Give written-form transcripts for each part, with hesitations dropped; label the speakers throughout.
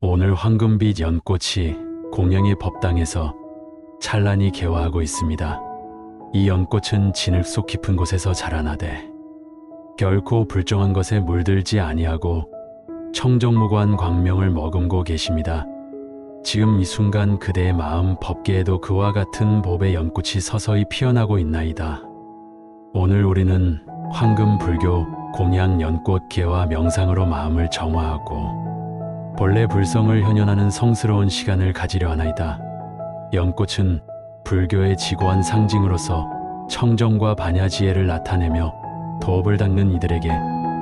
Speaker 1: 오늘 황금빛 연꽃이 공양의 법당에서 찬란히 개화하고 있습니다. 이 연꽃은 진흙 속 깊은 곳에서 자라나되 결코 불정한 것에 물들지 아니하고 청정무고한 광명을 머금고 계십니다. 지금 이 순간 그대의 마음 법계에도 그와 같은 봅의 연꽃이 서서히 피어나고 있나이다. 오늘 우리는 황금 불교 공양 연꽃 개화 명상으로 마음을 정화하고 본래 불성을 현현하는 성스러운 시간을 가지려 하나이다. 연꽃은 불교의 지고한 상징으로서 청정과 반야지혜를 나타내며 도업을 닦는 이들에게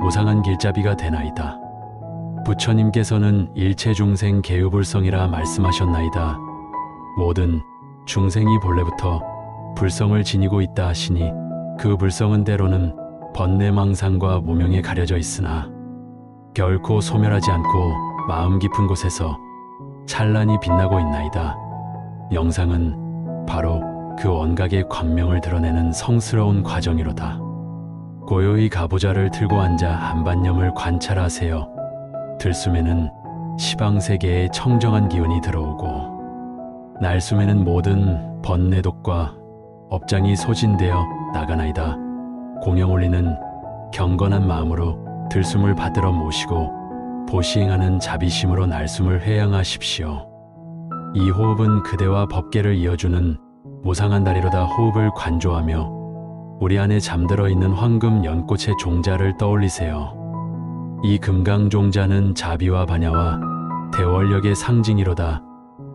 Speaker 1: 무상한 길잡이가 되나이다. 부처님께서는 일체 중생 개유불성이라 말씀하셨나이다. 모든 중생이 본래부터 불성을 지니고 있다 하시니 그 불성은 때로는 번뇌망상과 무명에 가려져 있으나 결코 소멸하지 않고 마음 깊은 곳에서 찬란히 빛나고 있나이다. 영상은 바로 그 원각의 광명을 드러내는 성스러운 과정이로다. 고요히 가부좌를 틀고 앉아 한반념을 관찰하세요. 들숨에는 시방세계의 청정한 기운이 들어오고 날숨에는 모든 번뇌독과 업장이 소진되어 나가나이다. 공양 올리는 경건한 마음으로 들숨을 받들어 모시고 보시행하는 자비심으로 날숨을 회양하십시오. 이 호흡은 그대와 법계를 이어주는 무상한 다리로다. 호흡을 관조하며 우리 안에 잠들어 있는 황금 연꽃의 종자를 떠올리세요. 이 금강종자는 자비와 반야와 대원력의 상징이로다.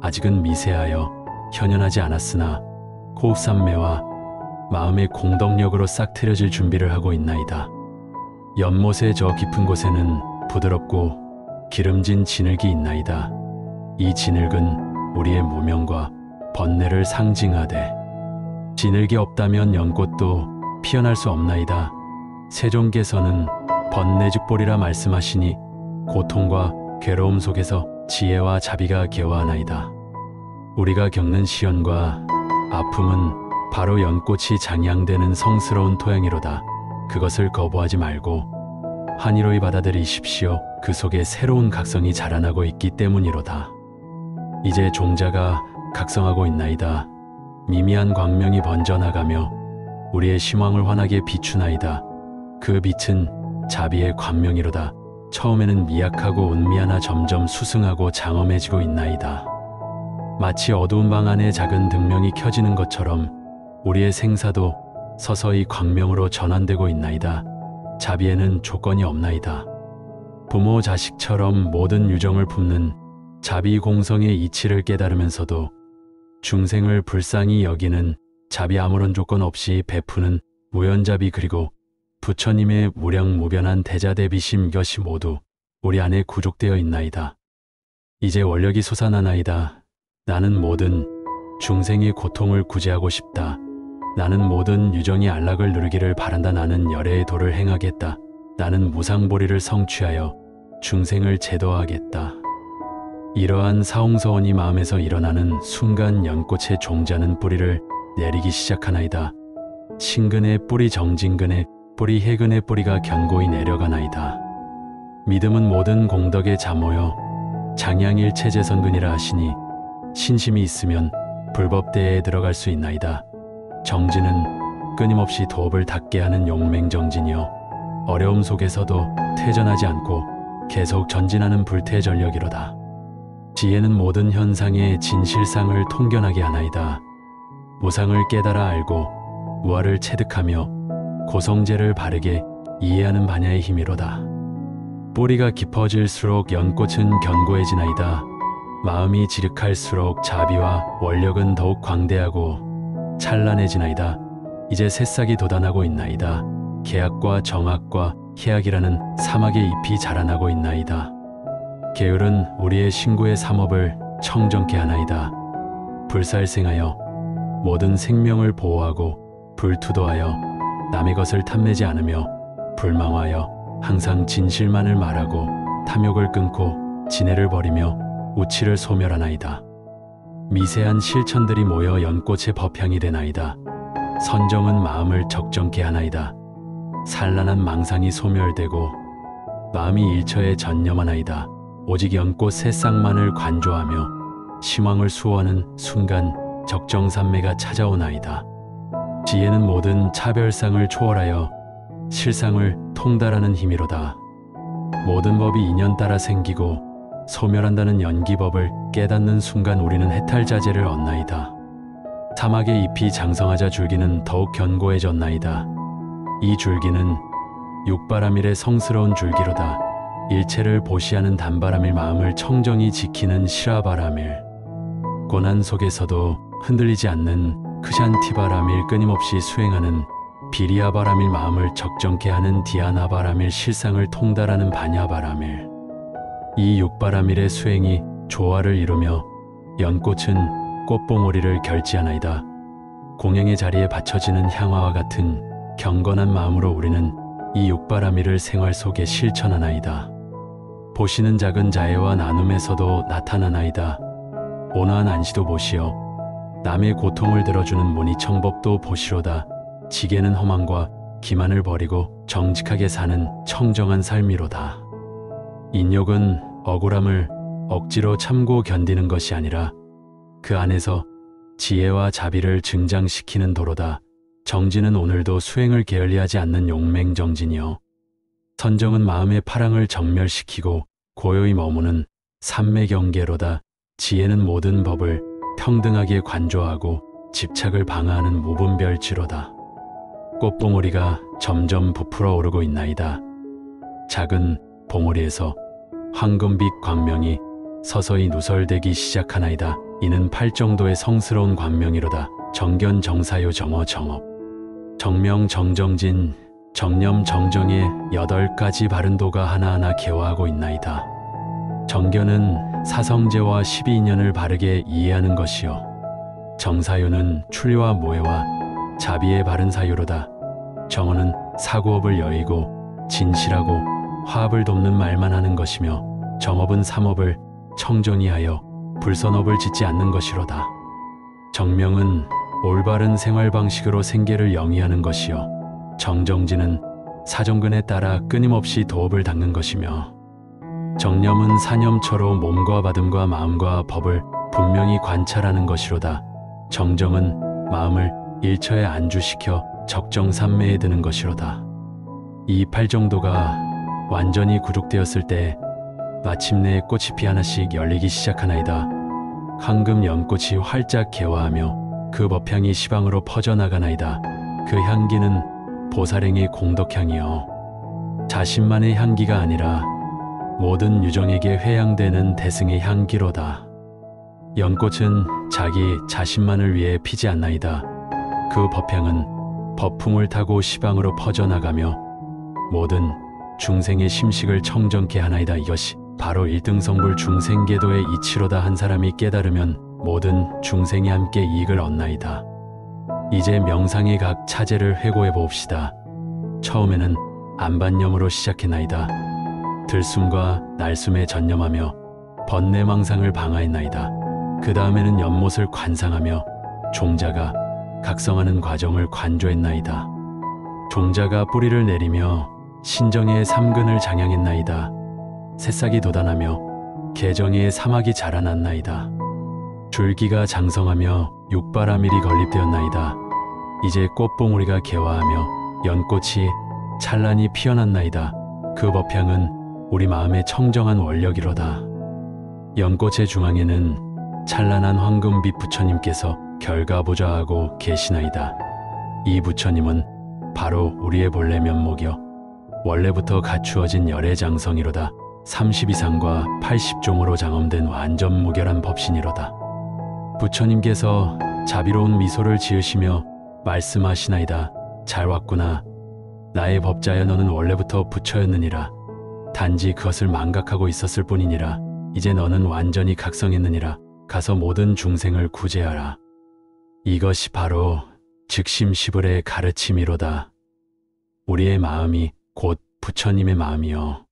Speaker 1: 아직은 미세하여 현현하지 않았으나 호흡산매와 마음의 공덕력으로 싹 트려질 준비를 하고 있나이다. 연못의 저 깊은 곳에는 부드럽고 기름진 진흙이 있나이다. 이 진흙은 우리의 무명과 번뇌를 상징하되 진흙이 없다면 연꽃도 피어날 수 없나이다. 세종께서는 번뇌즉볼이라 말씀하시니 고통과 괴로움 속에서 지혜와 자비가 개화하나이다. 우리가 겪는 시련과 아픔은 바로 연꽃이 장양되는 성스러운 토양이로다. 그것을 거부하지 말고 환희로이 받아들이십시오. 그 속에 새로운 각성이 자라나고 있기 때문이로다. 이제 종자가 각성하고 있나이다. 미미한 광명이 번져나가며 우리의 심황을 환하게 비추나이다. 그 빛은 자비의 광명이로다. 처음에는 미약하고 은미하나 점점 수승하고 장엄해지고 있나이다. 마치 어두운 방 안에 작은 등명이 켜지는 것처럼 우리의 생사도 서서히 광명으로 전환되고 있나이다. 자비에는 조건이 없나이다. 부모 자식처럼 모든 유정을 품는 자비 공성의 이치를 깨달으면서도 중생을 불쌍히 여기는 자비 아무런 조건 없이 베푸는 무연자비, 그리고 부처님의 무량무변한 대자대비심, 이것이 모두 우리 안에 구족되어 있나이다. 이제 원력이 솟아나나이다. 나는 모든 중생의 고통을 구제하고 싶다. 나는 모든 유정이 안락을 누리기를 바란다. 나는 열애의 도를 행하겠다. 나는 무상보리를 성취하여 중생을 제도하겠다. 이러한 사홍서원이 마음에서 일어나는 순간 연꽃의 종자는 뿌리를 내리기 시작하나이다. 친근의 뿌리, 정진근의 뿌리, 해근의 뿌리가 견고히 내려가나이다. 믿음은 모든 공덕에 잠모여 장양일체재선근이라 하시니 신심이 있으면 불법대에 들어갈 수 있나이다. 정진은 끊임없이 도업을 닦게 하는 용맹정진이요, 어려움 속에서도 퇴전하지 않고 계속 전진하는 불퇴전력이로다. 지혜는 모든 현상의 진실상을 통견하게 하나이다. 무상을 깨달아 알고 무아를 체득하며 고성제를 바르게 이해하는 반야의 힘이로다. 뿌리가 깊어질수록 연꽃은 견고해지나이다. 마음이 지륵할수록 자비와 원력은 더욱 광대하고 찬란해지나이다. 이제 새싹이 돋아나고 있나이다. 계약과 정악과 희약이라는 사막의 잎이 자라나고 있나이다. 계율은 우리의 신구의 삼업을 청정케 하나이다. 불살생하여 모든 생명을 보호하고 불투도하여 남의 것을 탐내지 않으며 불망하여 항상 진실만을 말하고 탐욕을 끊고 진해를 버리며 우치를 소멸하나이다. 미세한 실천들이 모여 연꽃의 법향이 되나이다. 선정은 마음을 적정케 하나이다. 산란한 망상이 소멸되고 마음이 일처에 전념하나이다. 오직 연꽃 새싹만을 관조하며 심왕을 수호하는 순간 적정산매가 찾아오나이다. 지혜는 모든 차별상을 초월하여 실상을 통달하는 힘이로다. 모든 법이 인연 따라 생기고 소멸한다는 연기법을 깨닫는 순간 우리는 해탈자재를 얻나이다. 사막의 잎이 장성하자 줄기는 더욱 견고해졌나이다. 이 줄기는 육바라밀의 성스러운 줄기로다. 일체를 보시하는 단바라밀, 마음을 청정히 지키는 시라바라밀, 고난 속에서도 흔들리지 않는 크샨티바라밀, 끊임없이 수행하는 비리아바라밀, 마음을 적정케 하는 디아나바라밀, 실상을 통달하는 바냐바라밀. 이 육바라밀의 수행이 조화를 이루며 연꽃은 꽃봉오리를 결지하나이다. 공양의 자리에 받쳐지는 향화와 같은 경건한 마음으로 우리는 이 육바라밀을 생활 속에 실천하나이다. 보시는 작은 자애와 나눔에서도 나타나나이다. 온화한 안시도 보시어 남의 고통을 들어주는 문이청법도 보시로다. 지게는 허망과 기만을 버리고 정직하게 사는 청정한 삶이로다. 인욕은 억울함을 억지로 참고 견디는 것이 아니라 그 안에서 지혜와 자비를 증장시키는 도로다. 정진은 오늘도 수행을 게을리하지 않는 용맹정진이요, 선정은 마음의 파랑을 정멸시키고 고요히 머무는 삼매경계로다. 지혜는 모든 법을 평등하게 관조하고 집착을 방어하는 무분별지로다. 꽃봉오리가 점점 부풀어 오르고 있나이다. 작은 봉오리에서 황금빛 광명이 서서히 누설되기 시작하나이다. 이는 팔정도의 성스러운 광명이로다. 정견 정사요 정어 정업 정명 정정진 정념 정정의 8가지 바른도가 하나하나 개화하고 있나이다. 정견은 사성제와 12인연을 바르게 이해하는 것이요, 정사요는 출류와 모해와 자비의 바른 사유로다. 정어는 사고업을 여의고 진실하고 화합을 돕는 말만 하는 것이며, 정업은 삼업을 청정히 하여 불선업을 짓지 않는 것이로다. 정명은 올바른 생활 방식으로 생계를 영위하는 것이요, 정정진은 사정근에 따라 끊임없이 도업을 닦는 것이며, 정념은 사념처로 몸과 받음과 마음과 법을 분명히 관찰하는 것이로다. 정정은 마음을 일처에 안주시켜 적정산매에 드는 것이로다. 이 팔정도가 완전히 구족되었을 때 마침내 꽃이 피 하나씩 열리기 시작하나이다. 황금 연꽃이 활짝 개화하며 그 법향이 시방으로 퍼져나가나이다. 그 향기는 보살행의 공덕향이요, 자신만의 향기가 아니라 모든 유정에게 회양되는 대승의 향기로다. 연꽃은 자기 자신만을 위해 피지 않나이다. 그 법향은 법풍을 타고 시방으로 퍼져나가며 모든 중생의 심식을 청정케 하나이다. 이것이 바로 일등성불 중생계도의 이치로다. 한 사람이 깨달으면 모든 중생이 함께 이익을 얻나이다. 이제 명상의 각 차제를 회고해 봅시다. 처음에는 안반념으로 시작했나이다. 들숨과 날숨에 전념하며 번뇌망상을 방하했나이다. 그 다음에는 연못을 관상하며 종자가 각성하는 과정을 관조했나이다. 종자가 뿌리를 내리며 신정의 삼근을 장양했나이다. 새싹이 돋아나며 개정의 사막이 자라났나이다. 줄기가 장성하며 육바라밀이 건립되었나이다. 이제 꽃봉오리가 개화하며 연꽃이 찬란히 피어났나이다. 그 법향은 우리 마음의 청정한 원력이로다. 연꽃의 중앙에는 찬란한 황금빛 부처님께서 결가보좌하고 계시나이다. 이 부처님은 바로 우리의 본래 면목이요, 원래부터 갖추어진 열의 장성이로다. 32상과 80종으로 장엄된 완전 무결한 법신이로다. 부처님께서 자비로운 미소를 지으시며 말씀하시나이다. 잘 왔구나. 나의 법자여, 너는 원래부터 부처였느니라. 단지 그것을 망각하고 있었을 뿐이니라. 이제 너는 완전히 각성했느니라. 가서 모든 중생을 구제하라. 이것이 바로 즉심시불의 가르침이로다. 우리의 마음이 곧 부처님의 마음이요,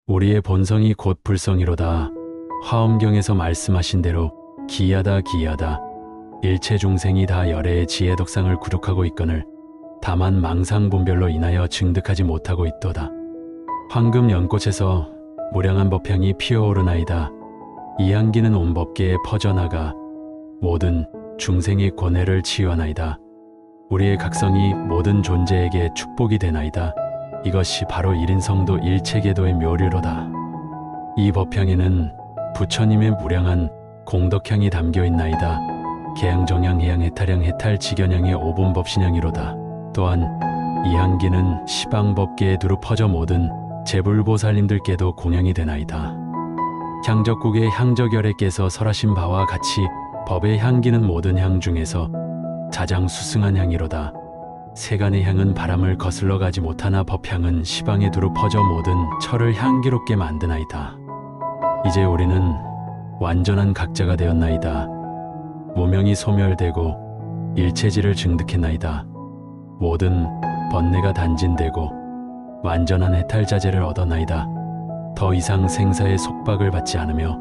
Speaker 1: 우리의 본성이 곧 불성이로다. 화엄경에서 말씀하신 대로 기이하다 기이하다. 일체 중생이 다 열애의 지혜 덕상을 구족하고 있거늘 다만 망상분별로 인하여 증득하지 못하고 있도다. 황금 연꽃에서 무량한 법향이 피어오르나이다. 이 향기는 온 법계에 퍼져나가 모든 중생의 고뇌를 치유하나이다. 우리의 각성이 모든 존재에게 축복이 되나이다. 이것이 바로 1인성도 일체계도의 묘리로다. 이 법향에는 부처님의 무량한 공덕향이 담겨 있나이다. 개향, 정향, 해향, 해탈향, 해탈, 직연향의 5분 법신향이로다. 또한 이 향기는 시방법계에 두루 퍼져 모든 제불보살님들께도 공양이 되나이다. 향적국의 향적열에 깨서 설하신 바와 같이 법의 향기는 모든 향 중에서 가장 수승한 향이로다. 세간의 향은 바람을 거슬러 가지 못하나 법향은 시방에 두루 퍼져 모든 철을 향기롭게 만드나이다. 이제 우리는 완전한 각자가 되었나이다. 무명이 소멸되고 일체지를 증득했나이다. 모든 번뇌가 단진되고 완전한 해탈자재를 얻어나이다. 더 이상 생사의 속박을 받지 않으며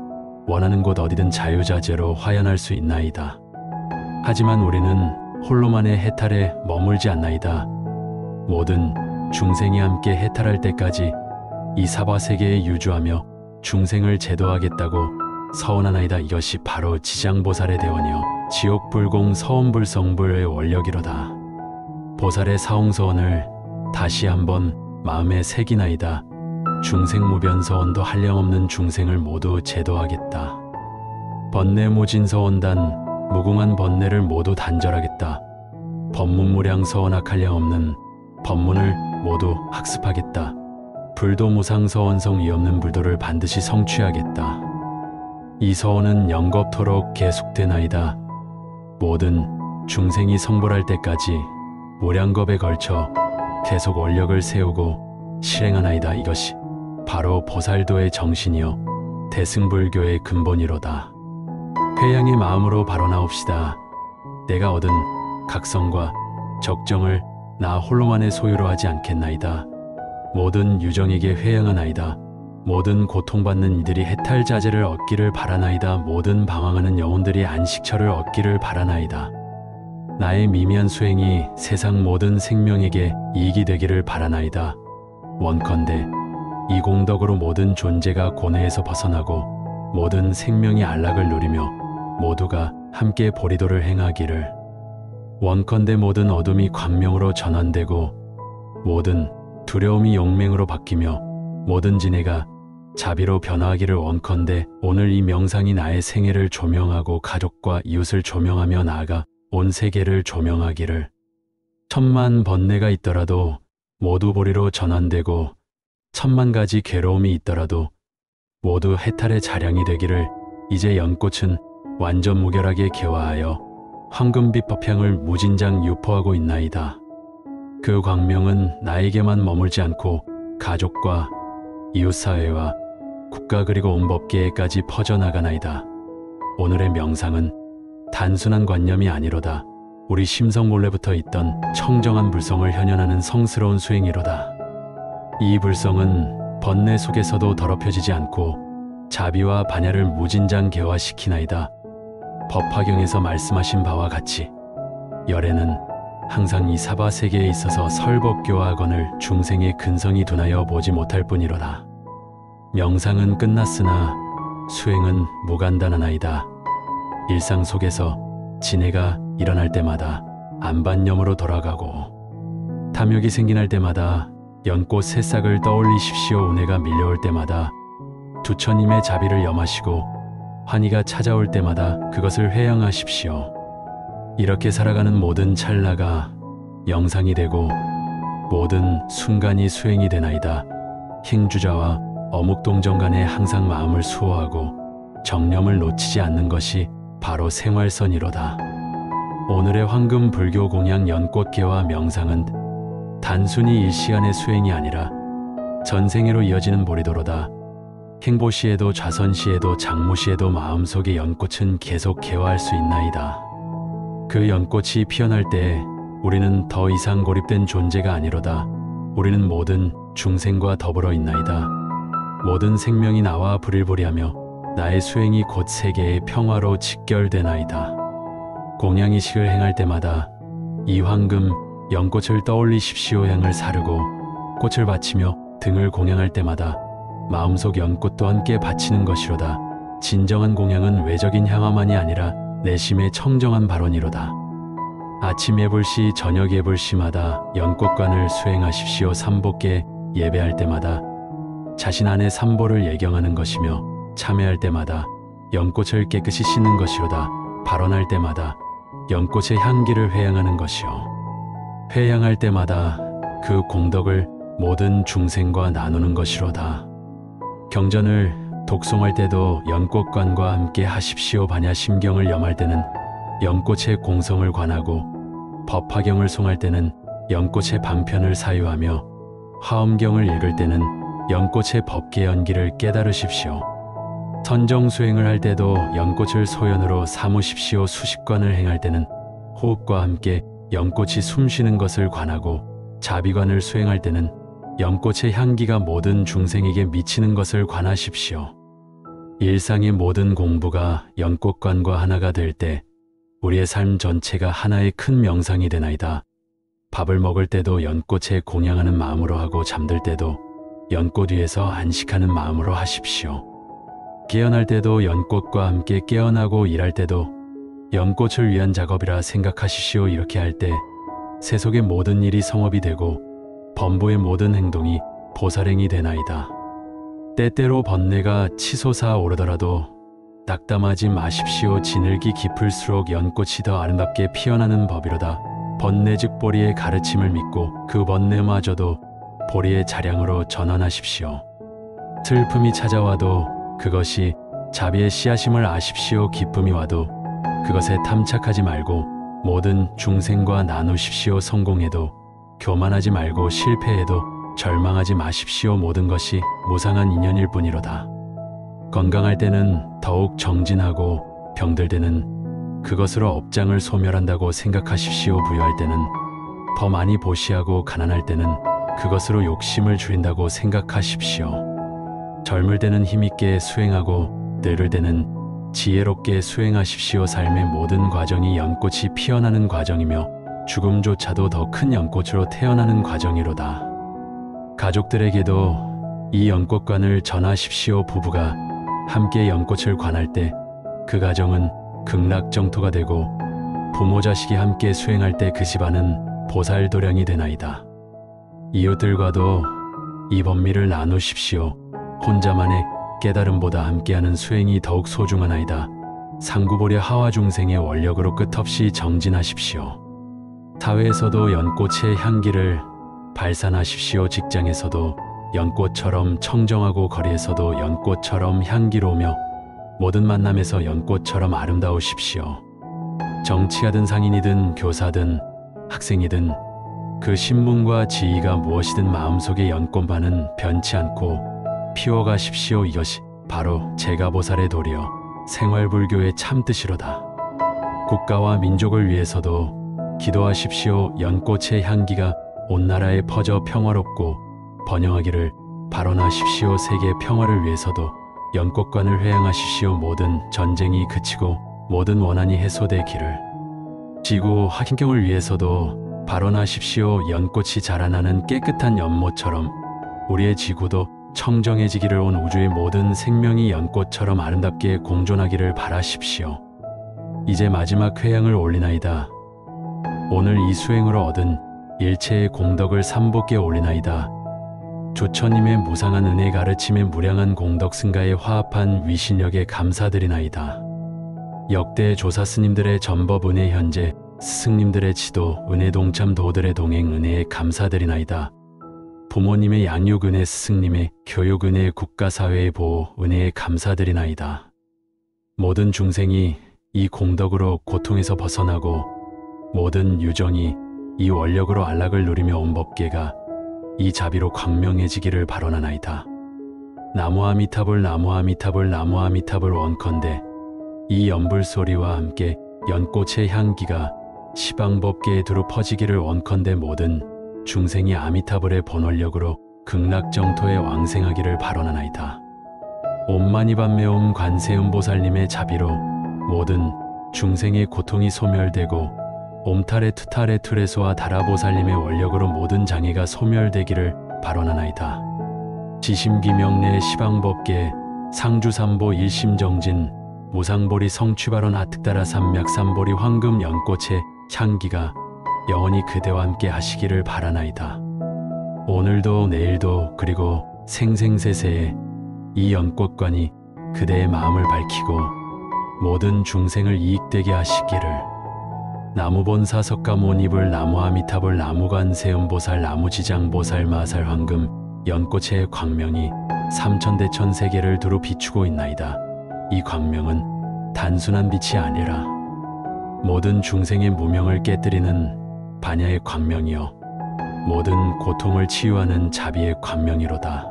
Speaker 1: 원하는 곳 어디든 자유자재로 화연할 수 있나이다. 하지만 우리는 홀로만의 해탈에 머물지 않나이다. 모든 중생이 함께 해탈할 때까지 이 사바세계에 유주하며 중생을 제도하겠다고 서원하나이다. 이것이 바로 지장보살의 대원이요 지옥불공 서원불성불의 원력이로다. 보살의 사홍서원을 다시 한번 마음에 새기나이다. 중생무변서원도 한량없는 중생을 모두 제도하겠다. 번뇌무진서원단 무궁한 번뇌를 모두 단절하겠다. 법문무량서원 한량없는 법문을 모두 학습하겠다. 불도무상서원성 이없는 불도를 반드시 성취하겠다. 이 서원은 영겁토록 계속되나이다. 모든 중생이 성불할 때까지 무량겁에 걸쳐 계속 원력을 세우고 실행하나이다. 이것이 바로 보살도의 정신이요 대승불교의 근본이로다. 회양의 마음으로 발언하옵시다. 내가 얻은 각성과 적정을 나 홀로만의 소유로 하지 않겠나이다. 모든 유정에게 회양하나이다. 모든 고통받는 이들이 해탈자재를 얻기를 바라나이다. 모든 방황하는 영혼들이 안식처를 얻기를 바라나이다. 나의 미미한 수행이 세상 모든 생명에게 이익이 되기를 바라나이다. 원컨대 이 공덕으로 모든 존재가 고뇌에서 벗어나고 모든 생명이 안락을 누리며 모두가 함께 보리도를 행하기를. 원컨대 모든 어둠이 광명으로 전환되고 모든 두려움이 용맹으로 바뀌며 모든 진해가 자비로 변화하기를. 원컨대 오늘 이 명상이 나의 생애를 조명하고 가족과 이웃을 조명하며 나아가 온 세계를 조명하기를. 천만 번뇌가 있더라도 모두 보리로 전환되고 천만 가지 괴로움이 있더라도 모두 해탈의 자량이 되기를. 이제 연꽃은 완전 무결하게 개화하여 황금빛 법향을 무진장 유포하고 있나이다. 그 광명은 나에게만 머물지 않고 가족과 이웃사회와 국가 그리고 온 법계에까지 퍼져나가나이다. 오늘의 명상은 단순한 관념이 아니로다. 우리 심성 몰래부터 있던 청정한 불성을 현현하는 성스러운 수행이로다. 이 불성은 번뇌 속에서도 더럽혀지지 않고 자비와 반야를 무진장 개화시키나이다. 법화경에서 말씀하신 바와 같이 열애는 항상 이 사바세계에 있어서 설법교화건을 중생의 근성이 둔하여 보지 못할 뿐이로다. 명상은 끝났으나 수행은 무간단하나이다. 일상 속에서 진해가 일어날 때마다 안반념으로 돌아가고 탐욕이 생겨날 때마다 연꽃 새싹을 떠올리십시오. 운해가 밀려올 때마다 두처님의 자비를 염하시고 환희가 찾아올 때마다 그것을 회양하십시오. 이렇게 살아가는 모든 찰나가 영상이 되고 모든 순간이 수행이 되나이다. 행주자와 어묵동정 간에 항상 마음을 수호하고 정념을 놓치지 않는 것이 바로 생활선이로다. 오늘의 황금 불교 공양 연꽃개화 명상은 단순히 일시간의 수행이 아니라 전생애로 이어지는 보리도로다. 행보시에도 좌선시에도 장무시에도 마음속의 연꽃은 계속 개화할 수 있나이다. 그 연꽃이 피어날 때 우리는 더 이상 고립된 존재가 아니로다. 우리는 모든 중생과 더불어 있나이다. 모든 생명이 나와 부릴부리하며 나의 수행이 곧 세계의 평화로 직결되나이다. 공양이식을 행할 때마다 이 황금 연꽃을 떠올리십시오. 향을 사르고 꽃을 바치며 등을 공양할 때마다 마음속 연꽃도 함께 바치는 것이로다. 진정한 공양은 외적인 향화만이 아니라 내심의 청정한 발언이로다. 아침 예불시 저녁 예불시마다 연꽃관을 수행하십시오. 삼보께 예배할 때마다 자신 안의 삼보를 예경하는 것이며 참회할 때마다 연꽃을 깨끗이 씻는 것이로다. 발언할 때마다 연꽃의 향기를 회양하는 것이요. 회양할 때마다 그 공덕을 모든 중생과 나누는 것이로다. 경전을 독송할 때도 연꽃관과 함께 하십시오. 반야 심경을 염할 때는 연꽃의 공성을 관하고 법화경을 송할 때는 연꽃의 방편을 사유하며 화엄경을 읽을 때는 연꽃의 법계 연기를 깨달으십시오. 선정수행을 할 때도 연꽃을 소연으로 삼으십시오. 수식관을 행할 때는 호흡과 함께 연꽃이 숨쉬는 것을 관하고 자비관을 수행할 때는 연꽃의 향기가 모든 중생에게 미치는 것을 관하십시오. 일상의 모든 공부가 연꽃관과 하나가 될 때 우리의 삶 전체가 하나의 큰 명상이 되나이다. 밥을 먹을 때도 연꽃에 공양하는 마음으로 하고 잠들 때도 연꽃 위에서 안식하는 마음으로 하십시오. 깨어날 때도 연꽃과 함께 깨어나고 일할 때도 연꽃을 위한 작업이라 생각하십시오. 이렇게 할 때 세속의 모든 일이 성업이 되고 범부의 모든 행동이 보살행이 되나이다. 때때로 번뇌가 치솟아 오르더라도 낙담하지 마십시오. 지늘기 깊을수록 연꽃이 더 아름답게 피어나는 법이로다. 번뇌 즉 보리의 가르침을 믿고 그 번뇌마저도 보리의 자량으로 전환하십시오. 슬픔이 찾아와도 그것이 자비의 씨앗임을 아십시오. 기쁨이 와도 그것에 탐착하지 말고 모든 중생과 나누십시오. 성공해도 교만하지 말고 실패해도 절망하지 마십시오. 모든 것이 무상한 인연일 뿐이로다. 건강할 때는 더욱 정진하고 병들 때는 그것으로 업장을 소멸한다고 생각하십시오. 부유할 때는 더 많이 보시하고 가난할 때는 그것으로 욕심을 줄인다고 생각하십시오. 젊을 때는 힘있게 수행하고 늙을 때는 지혜롭게 수행하십시오. 삶의 모든 과정이 연꽃이 피어나는 과정이며 죽음조차도 더 큰 연꽃으로 태어나는 과정이로다. 가족들에게도 이 연꽃관을 전하십시오. 부부가 함께 연꽃을 관할 때 그 가정은 극락정토가 되고 부모 자식이 함께 수행할 때 그 집안은 보살도량이 되나이다. 이웃들과도 이 법미를 나누십시오. 혼자만의 깨달음보다 함께하는 수행이 더욱 소중하나이다. 상구보려 하와 중생의 원력으로 끝없이 정진하십시오. 사회에서도 연꽃의 향기를 발산하십시오. 직장에서도 연꽃처럼 청정하고 거리에서도 연꽃처럼 향기로우며 모든 만남에서 연꽃처럼 아름다우십시오. 정치하든 상인이든 교사든 학생이든 그 신분과 지위가 무엇이든 마음속의 연꽃만은 변치 않고 피워가십시오. 이것이 바로 제가보살의 도리여 생활불교의 참뜻이로다. 국가와 민족을 위해서도 기도하십시오. 연꽃의 향기가 온 나라에 퍼져 평화롭고 번영하기를 발언하십시오. 세계 평화를 위해서도 연꽃관을 회양하십시오. 모든 전쟁이 그치고 모든 원한이 해소되기를. 지구 환경을 위해서도 발언하십시오. 연꽃이 자라나는 깨끗한 연못처럼 우리의 지구도 청정해지기를. 온 우주의 모든 생명이 연꽃처럼 아름답게 공존하기를 바라십시오. 이제 마지막 회양을 올리나이다. 오늘 이 수행으로 얻은 일체의 공덕을 삼보께 올리나이다. 조처님의 무상한 은혜 가르침의 무량한 공덕 승가에 화합한 위신력에 감사드리나이다. 역대 조사 스님들의 전법 은혜 현재 스승님들의 지도 은혜 동참 도들의 동행 은혜에 감사드리나이다. 부모님의 양육 은혜 스승님의 교육 은혜 국가사회의 보호 은혜에 감사드리나이다. 모든 중생이 이 공덕으로 고통에서 벗어나고 모든 유정이 이 원력으로 안락을 누리며 온 법계가 이 자비로 광명해지기를 발언하나이다. 나무 아미타불 나무 아미타불 나무 아미타불 원컨대 이 연불소리와 함께 연꽃의 향기가 시방법계에 두루 퍼지기를 원컨대 모든 중생이 아미타불의 본원력으로 극락정토에 왕생하기를 발언하나이다. 옴마니밤메옴 관세음보살님의 자비로 모든 중생의 고통이 소멸되고 옴타레 투타레 투레소와 다라보살님의 원력으로 모든 장애가 소멸되기를 발언하나이다. 지심기명내 시방법계 상주삼보 일심정진 무상보리 성취발언 아특다라 삼맥삼보리 황금 연꽃의 향기가 영원히 그대와 함께 하시기를 바라나이다. 오늘도 내일도 그리고 생생세세에 이 연꽃관이 그대의 마음을 밝히고 모든 중생을 이익되게 하시기를. 나무본사 석가모니불 나무아미타불 나무관세음보살 나무지장보살 마살 황금 연꽃의 광명이 삼천대천 세계를 두루 비추고 있나이다. 이 광명은 단순한 빛이 아니라 모든 중생의 무명을 깨뜨리는 반야의 광명이요 모든 고통을 치유하는 자비의 광명이로다.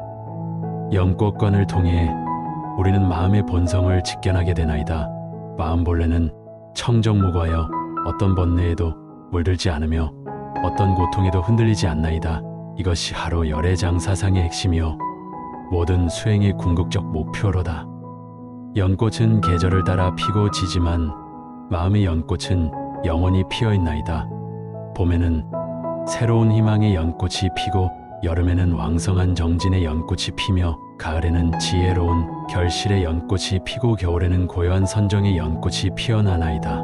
Speaker 1: 연꽃관을 통해 우리는 마음의 본성을 직견하게 되나이다. 마음 본래는 청정무고하여 어떤 번뇌에도 물들지 않으며 어떤 고통에도 흔들리지 않나이다. 이것이 하루 열애장사상의 핵심이요 모든 수행의 궁극적 목표로다. 연꽃은 계절을 따라 피고 지지만 마음의 연꽃은 영원히 피어있나이다. 봄에는 새로운 희망의 연꽃이 피고 여름에는 왕성한 정진의 연꽃이 피며 가을에는 지혜로운 결실의 연꽃이 피고 겨울에는 고요한 선정의 연꽃이 피어나나이다.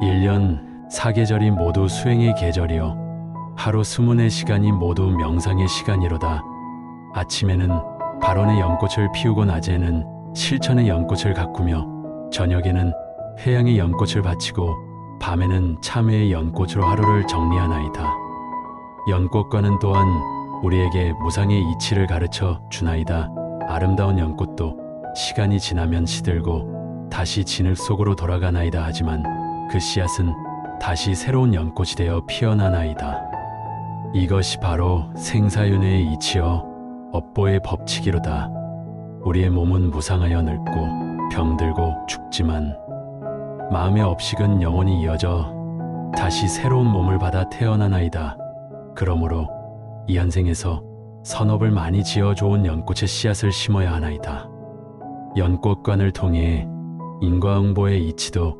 Speaker 1: 1년 4계절이 모두 수행의 계절이요 하루 24시간이 모두 명상의 시간이로다. 아침에는 발원의 연꽃을 피우고 낮에는 실천의 연꽃을 가꾸며 저녁에는 회양의 연꽃을 바치고 밤에는 참회의 연꽃으로 하루를 정리하나이다. 연꽃과는 또한 우리에게 무상의 이치를 가르쳐 주나이다. 아름다운 연꽃도 시간이 지나면 시들고 다시 진흙 속으로 돌아가나이다. 하지만 그 씨앗은 다시 새로운 연꽃이 되어 피어나나이다. 이것이 바로 생사윤회의 이치여 업보의 법칙이로다. 우리의 몸은 무상하여 늙고 병들고 죽지만 마음의 업식은 영원히 이어져 다시 새로운 몸을 받아 태어나나이다. 그러므로 이 현생에서 선업을 많이 지어 좋은 연꽃의 씨앗을 심어야 하나이다. 연꽃관을 통해 인과응보의 이치도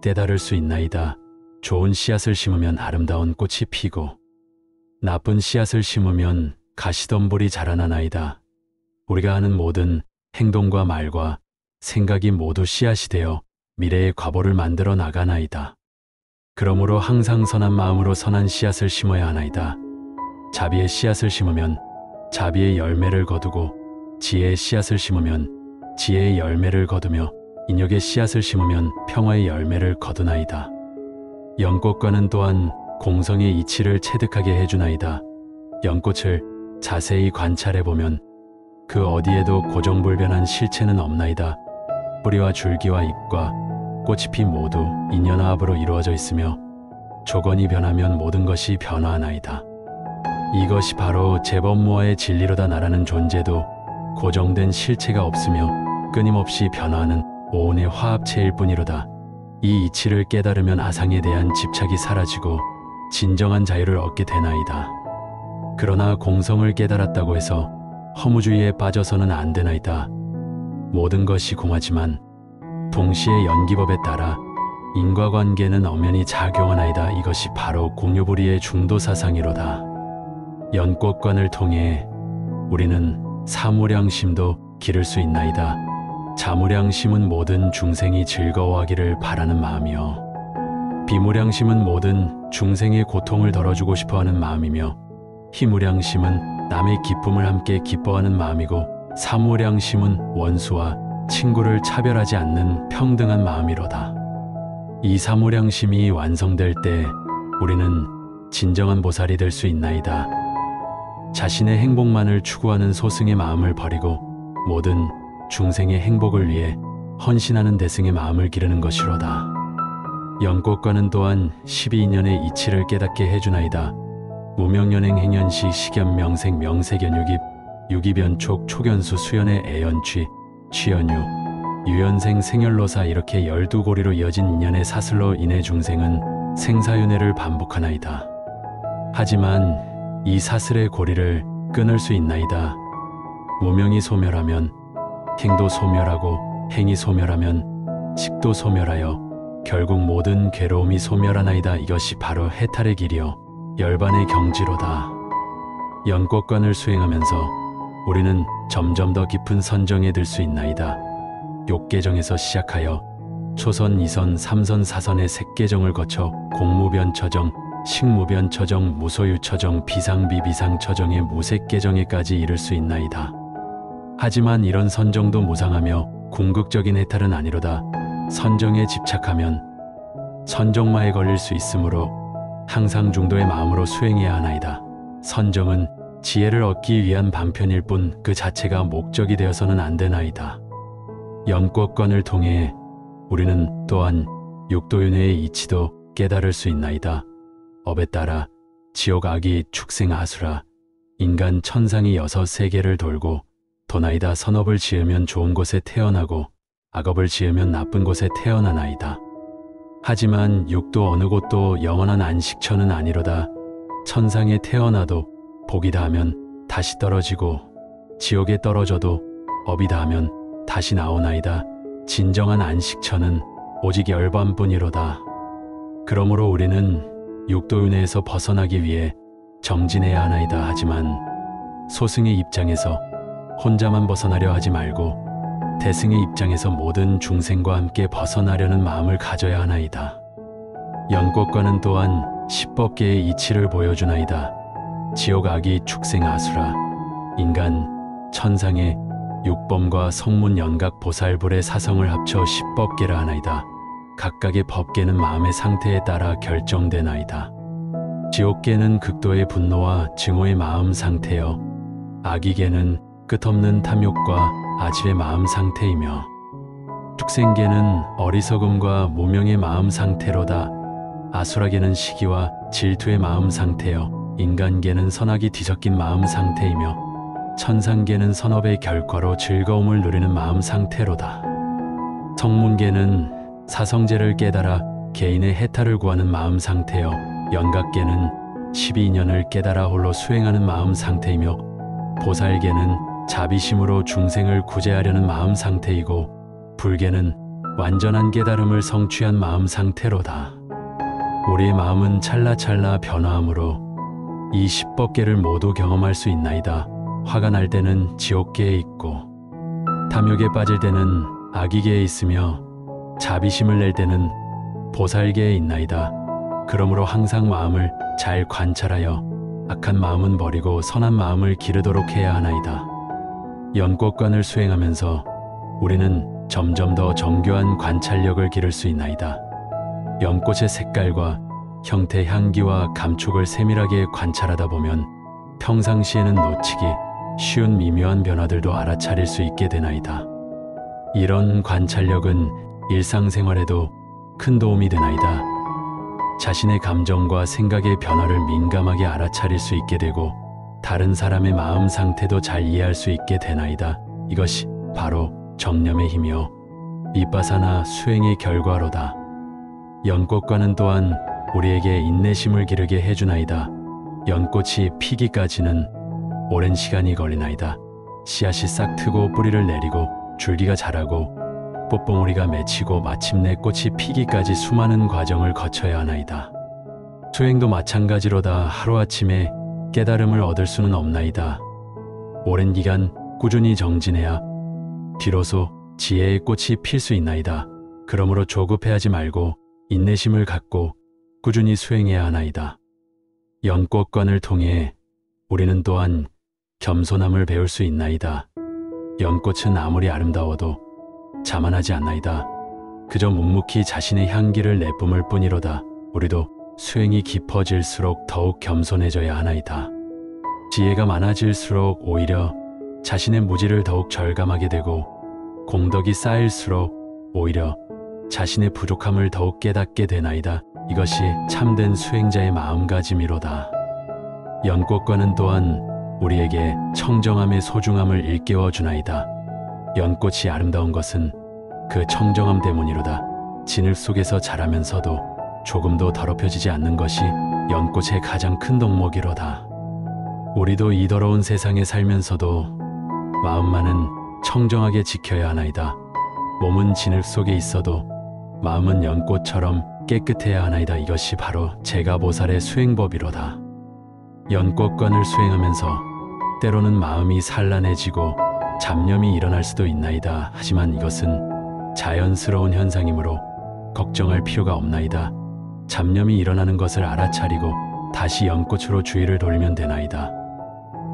Speaker 1: 깨달을 수 있나이다. 좋은 씨앗을 심으면 아름다운 꽃이 피고 나쁜 씨앗을 심으면 가시덤불이 자라나나이다. 우리가 하는 모든 행동과 말과 생각이 모두 씨앗이 되어 미래의 과보를 만들어 나가나이다. 그러므로 항상 선한 마음으로 선한 씨앗을 심어야 하나이다. 자비의 씨앗을 심으면 자비의 열매를 거두고 지혜의 씨앗을 심으면 지혜의 열매를 거두며 인욕의 씨앗을 심으면 평화의 열매를 거두나이다. 연꽃과는 또한 공성의 이치를 체득하게 해주나이다. 연꽃을 자세히 관찰해보면 그 어디에도 고정불변한 실체는 없나이다. 뿌리와 줄기와 잎과 꽃잎이 모두 인연화합으로 이루어져 있으며 조건이 변하면 모든 것이 변화하나이다. 이것이 바로 재범무화의 진리로다. 나라는 존재도 고정된 실체가 없으며 끊임없이 변화하는 오온의 화합체일 뿐이로다. 이 이치를 깨달으면 아상에 대한 집착이 사라지고 진정한 자유를 얻게 되나이다. 그러나 공성을 깨달았다고 해서 허무주의에 빠져서는 안 되나이다. 모든 것이 공하지만 동시에 연기법에 따라 인과관계는 엄연히 작용하나이다. 이것이 바로 공유불이의 중도사상이로다. 연꽃관을 통해 우리는 사무량심도 기를 수 있나이다. 자무량심은 모든 중생이 즐거워하기를 바라는 마음이요 비무량심은 모든 중생의 고통을 덜어주고 싶어하는 마음이며 희무량심은 남의 기쁨을 함께 기뻐하는 마음이고 사무량심은 원수와 친구를 차별하지 않는 평등한 마음이로다. 이 사무량심이 완성될 때 우리는 진정한 보살이 될 수 있나이다. 자신의 행복만을 추구하는 소승의 마음을 버리고 모든 중생의 행복을 위해 헌신하는 대승의 마음을 기르는 것이로다. 연꽃과는 또한 12인연의 이치를 깨닫게 해주나이다. 무명연행 행연시 식연명생 명색연유깁 유기변촉 초견수 수연의 애연취 취연유 유연생 생열로사 이렇게 12고리로 이어진 인연의 사슬로 인해 중생은 생사윤회를 반복하나이다. 하지만 이 사슬의 고리를 끊을 수 있나이다. 무명이 소멸하면 행도 소멸하고 행이 소멸하면 식도 소멸하여 결국 모든 괴로움이 소멸하나이다. 이것이 바로 해탈의 길이요 열반의 경지로다. 연꽃관을 수행하면서 우리는 점점 더 깊은 선정에 들 수 있나이다. 욕계정에서 시작하여 초선, 2선, 3선, 4선의 색계정을 거쳐 공무변 처정, 식무변 처정, 무소유 처정, 비상비 비상 처정의 무색계정에까지 이를 수 있나이다. 하지만 이런 선정도 무상하며 궁극적인 해탈은 아니로다. 선정에 집착하면 선정마에 걸릴 수 있으므로 항상 중도의 마음으로 수행해야 하나이다. 선정은 지혜를 얻기 위한 방편일 뿐 그 자체가 목적이 되어서는 안 되나이다. 연꽃권을 통해 우리는 또한 육도윤회의 이치도 깨달을 수 있나이다. 업에 따라 지옥, 악이, 축생, 아수라, 인간, 천상이 6세계를 돌고 도나이다. 선업을 지으면 좋은 곳에 태어나고 악업을 지으면 나쁜 곳에 태어나나이다. 하지만 육도 어느 곳도 영원한 안식처는 아니로다. 천상에 태어나도 복이다 하면 다시 떨어지고 지옥에 떨어져도 업이다 하면 다시 나오나이다. 진정한 안식처는 오직 열반뿐이로다. 그러므로 우리는 육도윤회에서 벗어나기 위해 정진해야 하나이다. 하지만 소승의 입장에서 혼자만 벗어나려 하지 말고 대승의 입장에서 모든 중생과 함께 벗어나려는 마음을 가져야 하나이다. 연꽃과는 또한 10법계의 이치를 보여주나이다. 지옥, 악이, 축생, 아수라, 인간, 천상의 육범과 성문, 연각, 보살불의 사성을 합쳐 10법계라 하나이다. 각각의 법계는 마음의 상태에 따라 결정되나이다. 지옥계는 극도의 분노와 증오의 마음 상태여, 악이계는 끝없는 탐욕과 아집의 마음 상태이며, 축생계는 어리석음과 무명의 마음 상태로다. 아수라계는 시기와 질투의 마음 상태여, 인간계는 선악이 뒤섞인 마음 상태이며, 천상계는 선업의 결과로 즐거움을 누리는 마음 상태로다. 성문계는 사성제를 깨달아 개인의 해탈을 구하는 마음 상태여, 연각계는 12인연을 깨달아 홀로 수행하는 마음 상태이며, 보살계는 자비심으로 중생을 구제하려는 마음 상태이고, 불계는 완전한 깨달음을 성취한 마음 상태로다. 우리의 마음은 찰나찰나 변화하므로 이 10법계를 모두 경험할 수 있나이다. 화가 날 때는 지옥계에 있고, 탐욕에 빠질 때는 악이계에 있으며, 자비심을 낼 때는 보살계에 있나이다. 그러므로 항상 마음을 잘 관찰하여 악한 마음은 버리고 선한 마음을 기르도록 해야 하나이다. 연꽃관을 수행하면서 우리는 점점 더 정교한 관찰력을 기를 수 있나이다. 연꽃의 색깔과 형태, 향기와 감촉을 세밀하게 관찰하다 보면 평상시에는 놓치기 쉬운 미묘한 변화들도 알아차릴 수 있게 되나이다. 이런 관찰력은 일상생활에도 큰 도움이 되나이다. 자신의 감정과 생각의 변화를 민감하게 알아차릴 수 있게 되고, 다른 사람의 마음 상태도 잘 이해할 수 있게 되나이다. 이것이 바로 정념의 힘이요 비파사나 수행의 결과로다. 연꽃과는 또한 우리에게 인내심을 기르게 해주나이다. 연꽃이 피기까지는 오랜 시간이 걸리나이다. 씨앗이 싹 트고 뿌리를 내리고 줄기가 자라고 꽃봉오리가 맺히고 마침내 꽃이 피기까지 수많은 과정을 거쳐야 하나이다. 수행도 마찬가지로다. 하루아침에 깨달음을 얻을 수는 없나이다. 오랜 기간 꾸준히 정진해야 비로소 지혜의 꽃이 필 수 있나이다. 그러므로 조급해하지 말고 인내심을 갖고 꾸준히 수행해야 하나이다. 연꽃관을 통해 우리는 또한 겸손함을 배울 수 있나이다. 연꽃은 아무리 아름다워도 자만하지 않나이다. 그저 묵묵히 자신의 향기를 내뿜을 뿐이로다. 우리도 수행이 깊어질수록 더욱 겸손해져야 하나이다. 지혜가 많아질수록 오히려 자신의 무지를 더욱 절감하게 되고, 공덕이 쌓일수록 오히려 자신의 부족함을 더욱 깨닫게 되나이다. 이것이 참된 수행자의 마음가짐이로다. 연꽃과는 또한 우리에게 청정함의 소중함을 일깨워 주나이다. 연꽃이 아름다운 것은 그 청정함 때문이로다. 진흙 속에서 자라면서도 조금도 더럽혀지지 않는 것이 연꽃의 가장 큰 덕목이로다. 우리도 이 더러운 세상에 살면서도 마음만은 청정하게 지켜야 하나이다. 몸은 진흙 속에 있어도 마음은 연꽃처럼 깨끗해야 하나이다. 이것이 바로 제가보살의 수행법이로다. 연꽃관을 수행하면서 때로는 마음이 산란해지고 잡념이 일어날 수도 있나이다. 하지만 이것은 자연스러운 현상이므로 걱정할 필요가 없나이다. 잡념이 일어나는 것을 알아차리고 다시 연꽃으로 주의를 돌리면 되나이다.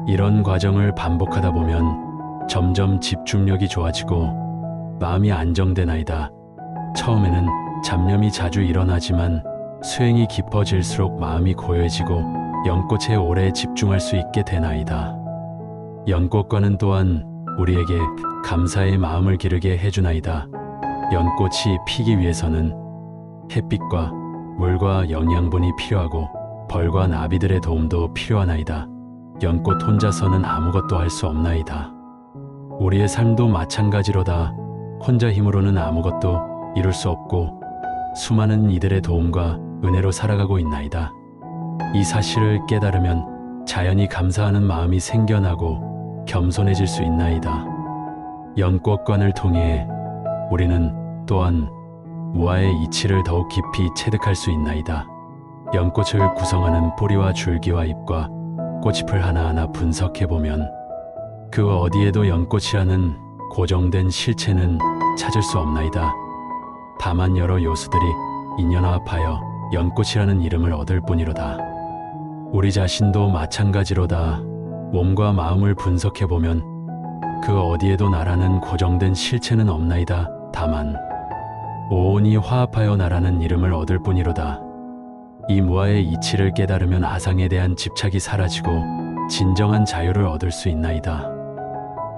Speaker 1: 이런 과정을 반복하다 보면 점점 집중력이 좋아지고 마음이 안정되나이다. 처음에는 잡념이 자주 일어나지만 수행이 깊어질수록 마음이 고요해지고 연꽃에 오래 집중할 수 있게 되나이다. 연꽃과는 또한 우리에게 감사의 마음을 기르게 해주나이다. 연꽃이 피기 위해서는 햇빛과 물과 영양분이 필요하고 벌과 나비들의 도움도 필요하나이다. 연꽃 혼자서는 아무것도 할 수 없나이다. 우리의 삶도 마찬가지로다. 혼자 힘으로는 아무것도 이룰 수 없고 수많은 이들의 도움과 은혜로 살아가고 있나이다. 이 사실을 깨달으면 자연히 감사하는 마음이 생겨나고 겸손해질 수 있나이다. 연꽃관을 통해 우리는 또한 무아의 이치를 더욱 깊이 체득할 수 있나이다. 연꽃을 구성하는 뿌리와 줄기와 잎과 꽃잎을 하나하나 분석해보면 그 어디에도 연꽃이라는 고정된 실체는 찾을 수 없나이다. 다만 여러 요소들이 인연화합하여 연꽃이라는 이름을 얻을 뿐이로다. 우리 자신도 마찬가지로다. 몸과 마음을 분석해보면 그 어디에도 나라는 고정된 실체는 없나이다. 다만 오온이 화합하여 나라는 이름을 얻을 뿐이로다. 이 무아의 이치를 깨달으면 아상에 대한 집착이 사라지고 진정한 자유를 얻을 수 있나이다.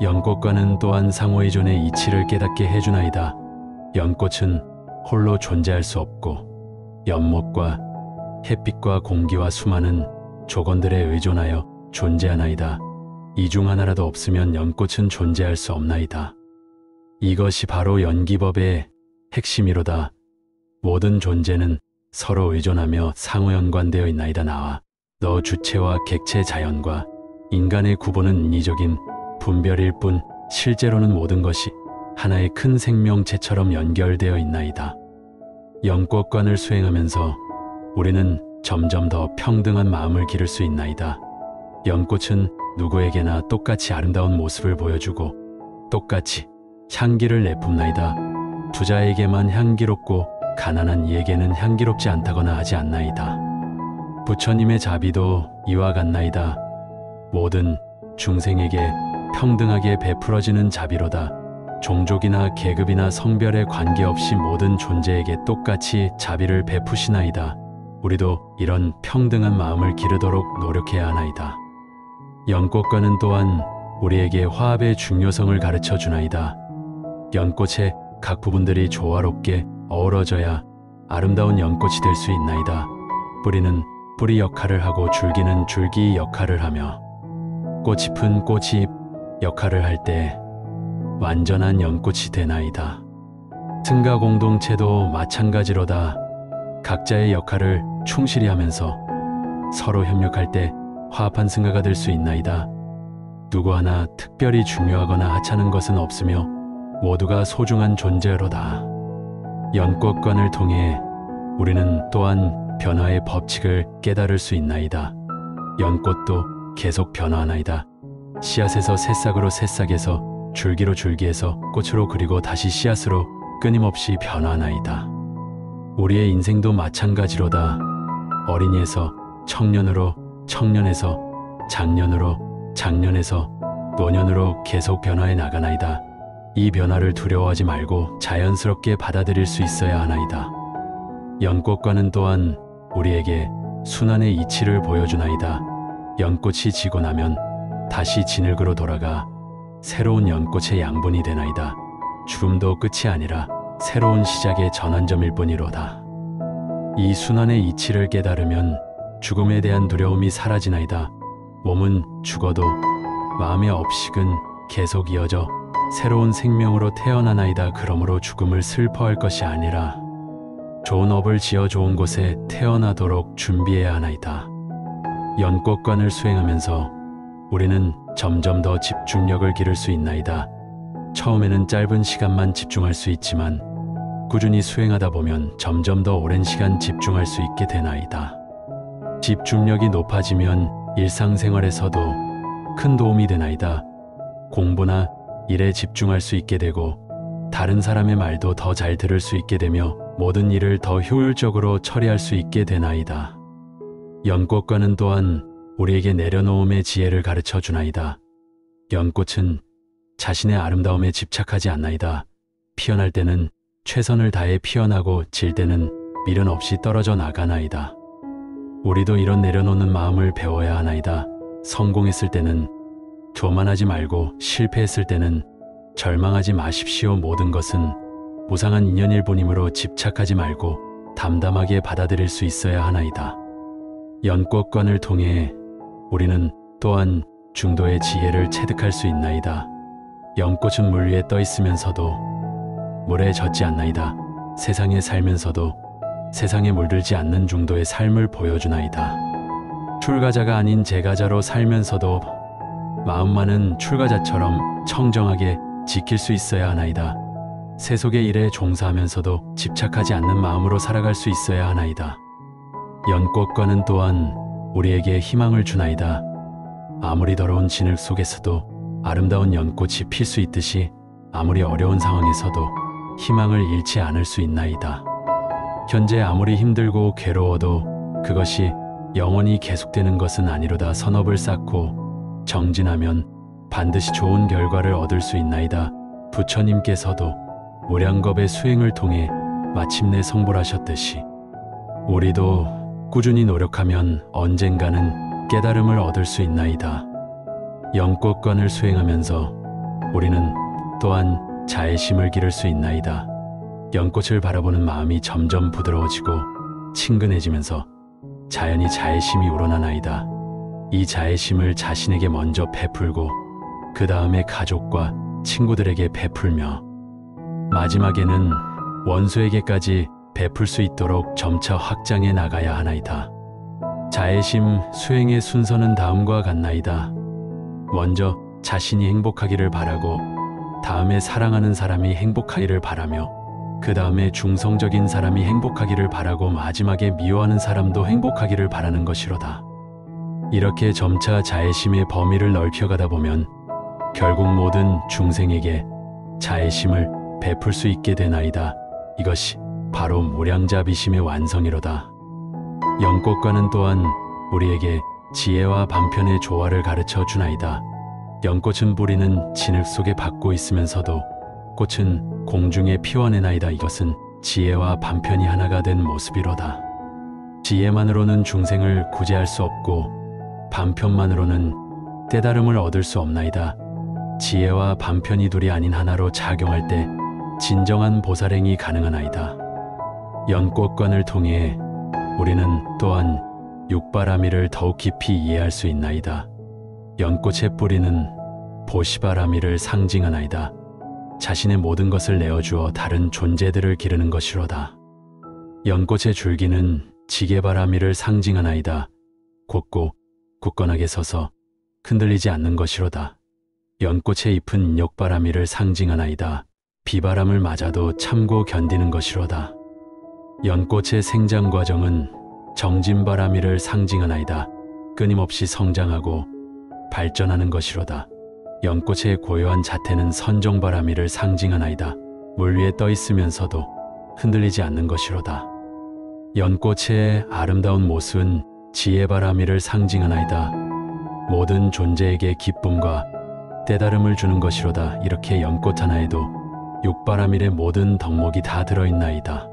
Speaker 1: 연꽃과는 또한 상호의존의 이치를 깨닫게 해주나이다. 연꽃은 홀로 존재할 수 없고 연못과 햇빛과 공기와 수많은 조건들에 의존하여 존재하나이다. 이 중 하나라도 없으면 연꽃은 존재할 수 없나이다. 이것이 바로 연기법의 핵심이로다. 모든 존재는 서로 의존하며 상호연관되어 있나이다. 나와 너 주체와 객체 자연과 인간의 구분은 인위적인 분별일 뿐 실제로는 모든 것이 하나의 큰 생명체처럼 연결되어 있나이다. 연꽃관을 수행하면서 우리는 점점 더 평등한 마음을 기를 수 있나이다. 연꽃은 누구에게나 똑같이 아름다운 모습을 보여주고 똑같이 향기를 내뿜나이다. 부자에게만 향기롭고 가난한 이에게는 향기롭지 않다거나 하지 않나이다. 부처님의 자비도 이와 같나이다. 모든 중생에게 평등하게 베풀어지는 자비로다. 종족이나 계급이나 성별에 관계없이 모든 존재에게 똑같이 자비를 베푸시나이다. 우리도 이런 평등한 마음을 기르도록 노력해야 하나이다. 연꽃과는 또한 우리에게 화합의 중요성을 가르쳐 주나이다. 연꽃의 각 부분들이 조화롭게 어우러져야 아름다운 연꽃이 될 수 있나이다. 뿌리는 뿌리 역할을 하고 줄기는 줄기 역할을 하며 꽃잎은 꽃잎 역할을 할 때 완전한 연꽃이 되나이다. 승가 공동체도 마찬가지로다. 각자의 역할을 충실히 하면서 서로 협력할 때 화합한 승가가 될 수 있나이다. 누구 하나 특별히 중요하거나 하찮은 것은 없으며 모두가 소중한 존재로다. 연꽃관을 통해 우리는 또한 변화의 법칙을 깨달을 수 있나이다. 연꽃도 계속 변화하나이다. 씨앗에서 새싹으로 새싹에서 줄기로 줄기에서 꽃으로 그리고 다시 씨앗으로 끊임없이 변화하나이다. 우리의 인생도 마찬가지로다. 어린이에서 청년으로 청년에서 장년으로 장년에서 노년으로 계속 변화해 나가나이다. 이 변화를 두려워하지 말고 자연스럽게 받아들일 수 있어야 하나이다. 연꽃과는 또한 우리에게 순환의 이치를 보여주나이다. 연꽃이 지고 나면 다시 진흙으로 돌아가 새로운 연꽃의 양분이 되나이다. 죽음도 끝이 아니라 새로운 시작의 전환점일 뿐이로다. 이 순환의 이치를 깨달으면 죽음에 대한 두려움이 사라지나이다. 몸은 죽어도 마음의 업식은 계속 이어져 새로운 생명으로 태어나나이다. 그러므로 죽음을 슬퍼할 것이 아니라 좋은 업을 지어 좋은 곳에 태어나도록 준비해야 하나이다. 연꽃관을 수행하면서 우리는 점점 더 집중력을 기를 수 있나이다. 처음에는 짧은 시간만 집중할 수 있지만 꾸준히 수행하다 보면 점점 더 오랜 시간 집중할 수 있게 되나이다. 집중력이 높아지면 일상생활에서도 큰 도움이 되나이다. 공부나 일에 집중할 수 있게 되고 다른 사람의 말도 더 잘 들을 수 있게 되며 모든 일을 더 효율적으로 처리할 수 있게 되나이다. 연꽃과는 또한 우리에게 내려놓음의 지혜를 가르쳐 주나이다. 연꽃은 자신의 아름다움에 집착하지 않나이다. 피어날 때는 최선을 다해 피어나고 질 때는 미련 없이 떨어져 나가나이다. 우리도 이런 내려놓는 마음을 배워야 하나이다. 성공했을 때는 교만하지 말고 실패했을 때는 절망하지 마십시오. 모든 것은 무상한 인연일 뿐이므로 집착하지 말고 담담하게 받아들일 수 있어야 하나이다. 연꽃관을 통해 우리는 또한 중도의 지혜를 체득할 수 있나이다. 연꽃은 물 위에 떠 있으면서도 물에 젖지 않나이다. 세상에 살면서도 세상에 물들지 않는 중도의 삶을 보여주나이다. 출가자가 아닌 제가자로 살면서도 마음만은 출가자처럼 청정하게 지킬 수 있어야 하나이다. 세속의 일에 종사하면서도 집착하지 않는 마음으로 살아갈 수 있어야 하나이다. 연꽃과는 또한 우리에게 희망을 주나이다. 아무리 더러운 진흙 속에서도 아름다운 연꽃이 필 수 있듯이 아무리 어려운 상황에서도 희망을 잃지 않을 수 있나이다. 현재 아무리 힘들고 괴로워도 그것이 영원히 계속되는 것은 아니로다. 선업을 쌓고 정진하면 반드시 좋은 결과를 얻을 수 있나이다. 부처님께서도 무량겁의 수행을 통해 마침내 성불하셨듯이 우리도 꾸준히 노력하면 언젠가는 깨달음을 얻을 수 있나이다. 연꽃관을 수행하면서 우리는 또한 자애심을 기를 수 있나이다. 연꽃을 바라보는 마음이 점점 부드러워지고 친근해지면서 자연히 자애심이 우러나나이다. 이 자애심을 자신에게 먼저 베풀고 그 다음에 가족과 친구들에게 베풀며 마지막에는 원수에게까지 베풀 수 있도록 점차 확장해 나가야 하나이다. 자애심 수행의 순서는 다음과 같나이다. 먼저 자신이 행복하기를 바라고 다음에 사랑하는 사람이 행복하기를 바라며 그 다음에 중성적인 사람이 행복하기를 바라고 마지막에 미워하는 사람도 행복하기를 바라는 것이로다. 이렇게 점차 자애심의 범위를 넓혀가다 보면 결국 모든 중생에게 자애심을 베풀 수 있게 되나이다. 이것이 바로 무량자비심의 완성이로다. 연꽃과는 또한 우리에게 지혜와 반편의 조화를 가르쳐 주나이다. 연꽃은 뿌리는 진흙 속에 박고 있으면서도 꽃은 공중에 피워내나이다. 이것은 지혜와 반편이 하나가 된 모습이로다. 지혜만으로는 중생을 구제할 수 없고 반편만으로는 깨달음을 얻을 수 없나이다. 지혜와 반편이 둘이 아닌 하나로 작용할 때 진정한 보살행이 가능하나이다. 연꽃관을 통해 우리는 또한 육바라미를 더욱 깊이 이해할 수 있나이다. 연꽃의 뿌리는 보시바라미를 상징하나이다. 자신의 모든 것을 내어주어 다른 존재들을 기르는 것이로다. 연꽃의 줄기는 지게바라미를 상징하나이다. 곧고 굳건하게 서서 흔들리지 않는 것이로다. 연꽃의 잎은 인욕바라미를 상징하나이다. 비바람을 맞아도 참고 견디는 것이로다. 연꽃의 생장 과정은 정진바라미를 상징하나이다. 끊임없이 성장하고 발전하는 것이로다. 연꽃의 고요한 자태는 선정바라미를 상징하나이다. 물 위에 떠 있으면서도 흔들리지 않는 것이로다. 연꽃의 아름다운 모습은 지혜바라미를 상징하나이다. 모든 존재에게 기쁨과 깨달음을 주는 것이로다. 이렇게 연꽃 하나에도 육바라밀의 모든 덕목이 다 들어있나이다.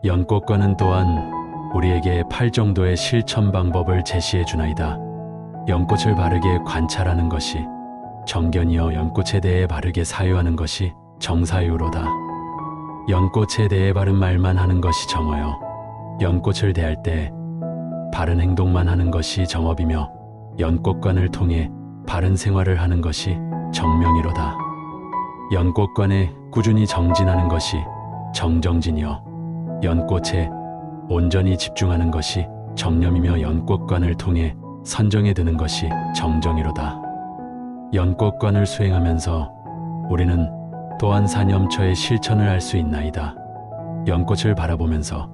Speaker 1: 연꽃과는 또한 우리에게 8정도의 실천 방법을 제시해 주나이다. 연꽃을 바르게 관찰하는 것이 정견이여 연꽃에 대해 바르게 사유하는 것이 정사유로다. 연꽃에 대해 바른 말만 하는 것이 정어여 연꽃을 대할 때 바른 행동만 하는 것이 정업이며 연꽃관을 통해 바른 생활을 하는 것이 정명이로다. 연꽃관에 꾸준히 정진하는 것이 정정진이여 연꽃에 온전히 집중하는 것이 정념이며 연꽃관을 통해 선정에 드는 것이 정정이로다. 연꽃관을 수행하면서 우리는 또한 사념처의 실천을 할 수 있나이다. 연꽃을 바라보면서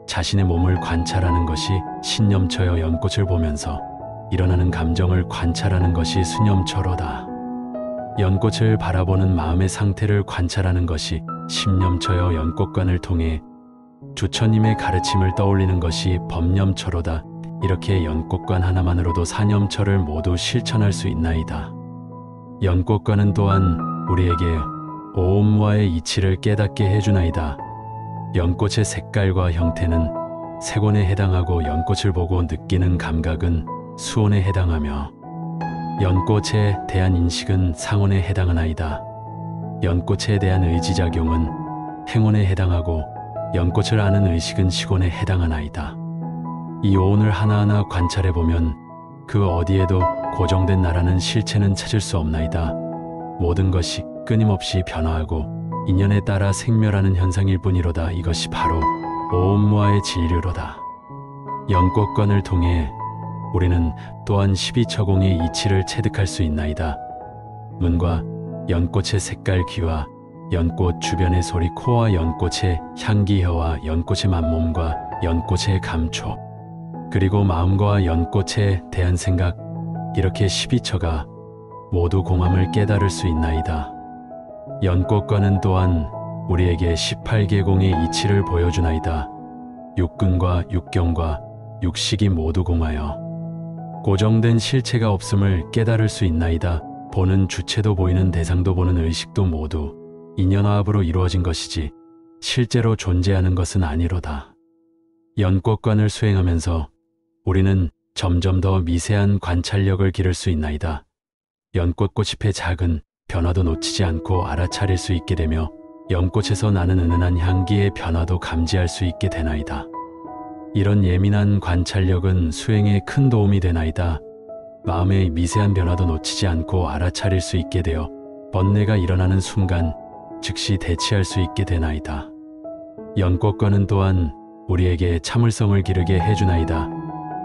Speaker 1: 자신의 몸을 관찰하는 것이 신념처여 연꽃을 보면서 일어나는 감정을 관찰하는 것이 수념처로다. 연꽃을 바라보는 마음의 상태를 관찰하는 것이 심념처여 연꽃관을 통해 주처님의 가르침을 떠올리는 것이 법념처로다. 이렇게 연꽃관 하나만으로도 사념처를 모두 실천할 수 있나이다. 연꽃관은 또한 우리에게 오음무아의 이치를 깨닫게 해주나이다. 연꽃의 색깔과 형태는 색온에 해당하고 연꽃을 보고 느끼는 감각은 수온에 해당하며 연꽃에 대한 인식은 상온에 해당하나이다. 연꽃에 대한 의지작용은 행온에 해당하고 연꽃을 아는 의식은 식온에 해당하나이다. 이 오온을 하나하나 관찰해보면 그 어디에도 고정된 나라는 실체는 찾을 수 없나이다. 모든 것이 끊임없이 변화하고 인연에 따라 생멸하는 현상일 뿐이로다. 이것이 바로 오음무아의 진류로다. 연꽃관을 통해 우리는 또한 12처공의 이치를 체득할 수 있나이다. 눈과 연꽃의 색깔, 귀와 연꽃 주변의 소리, 코와 연꽃의 향기, 혀와 연꽃의 만몸과 연꽃의 감촉, 그리고 마음과 연꽃에 대한 생각, 이렇게 12처가 모두 공함을 깨달을 수 있나이다. 연꽃관은 또한 우리에게 18계공의 이치를 보여주나이다. 육근과 육경과 육식이 모두 공하여 고정된 실체가 없음을 깨달을 수 있나이다. 보는 주체도 보이는 대상도 보는 의식도 모두 인연화합으로 이루어진 것이지 실제로 존재하는 것은 아니로다. 연꽃관을 수행하면서 우리는 점점 더 미세한 관찰력을 기를 수 있나이다. 연꽃꽃잎의 작은 변화도 놓치지 않고 알아차릴 수 있게 되며 연꽃에서 나는 은은한 향기의 변화도 감지할 수 있게 되나이다. 이런 예민한 관찰력은 수행에 큰 도움이 되나이다. 마음의 미세한 변화도 놓치지 않고 알아차릴 수 있게 되어 번뇌가 일어나는 순간 즉시 대치할 수 있게 되나이다. 연꽃관은 또한 우리에게 참을성을 기르게 해주나이다.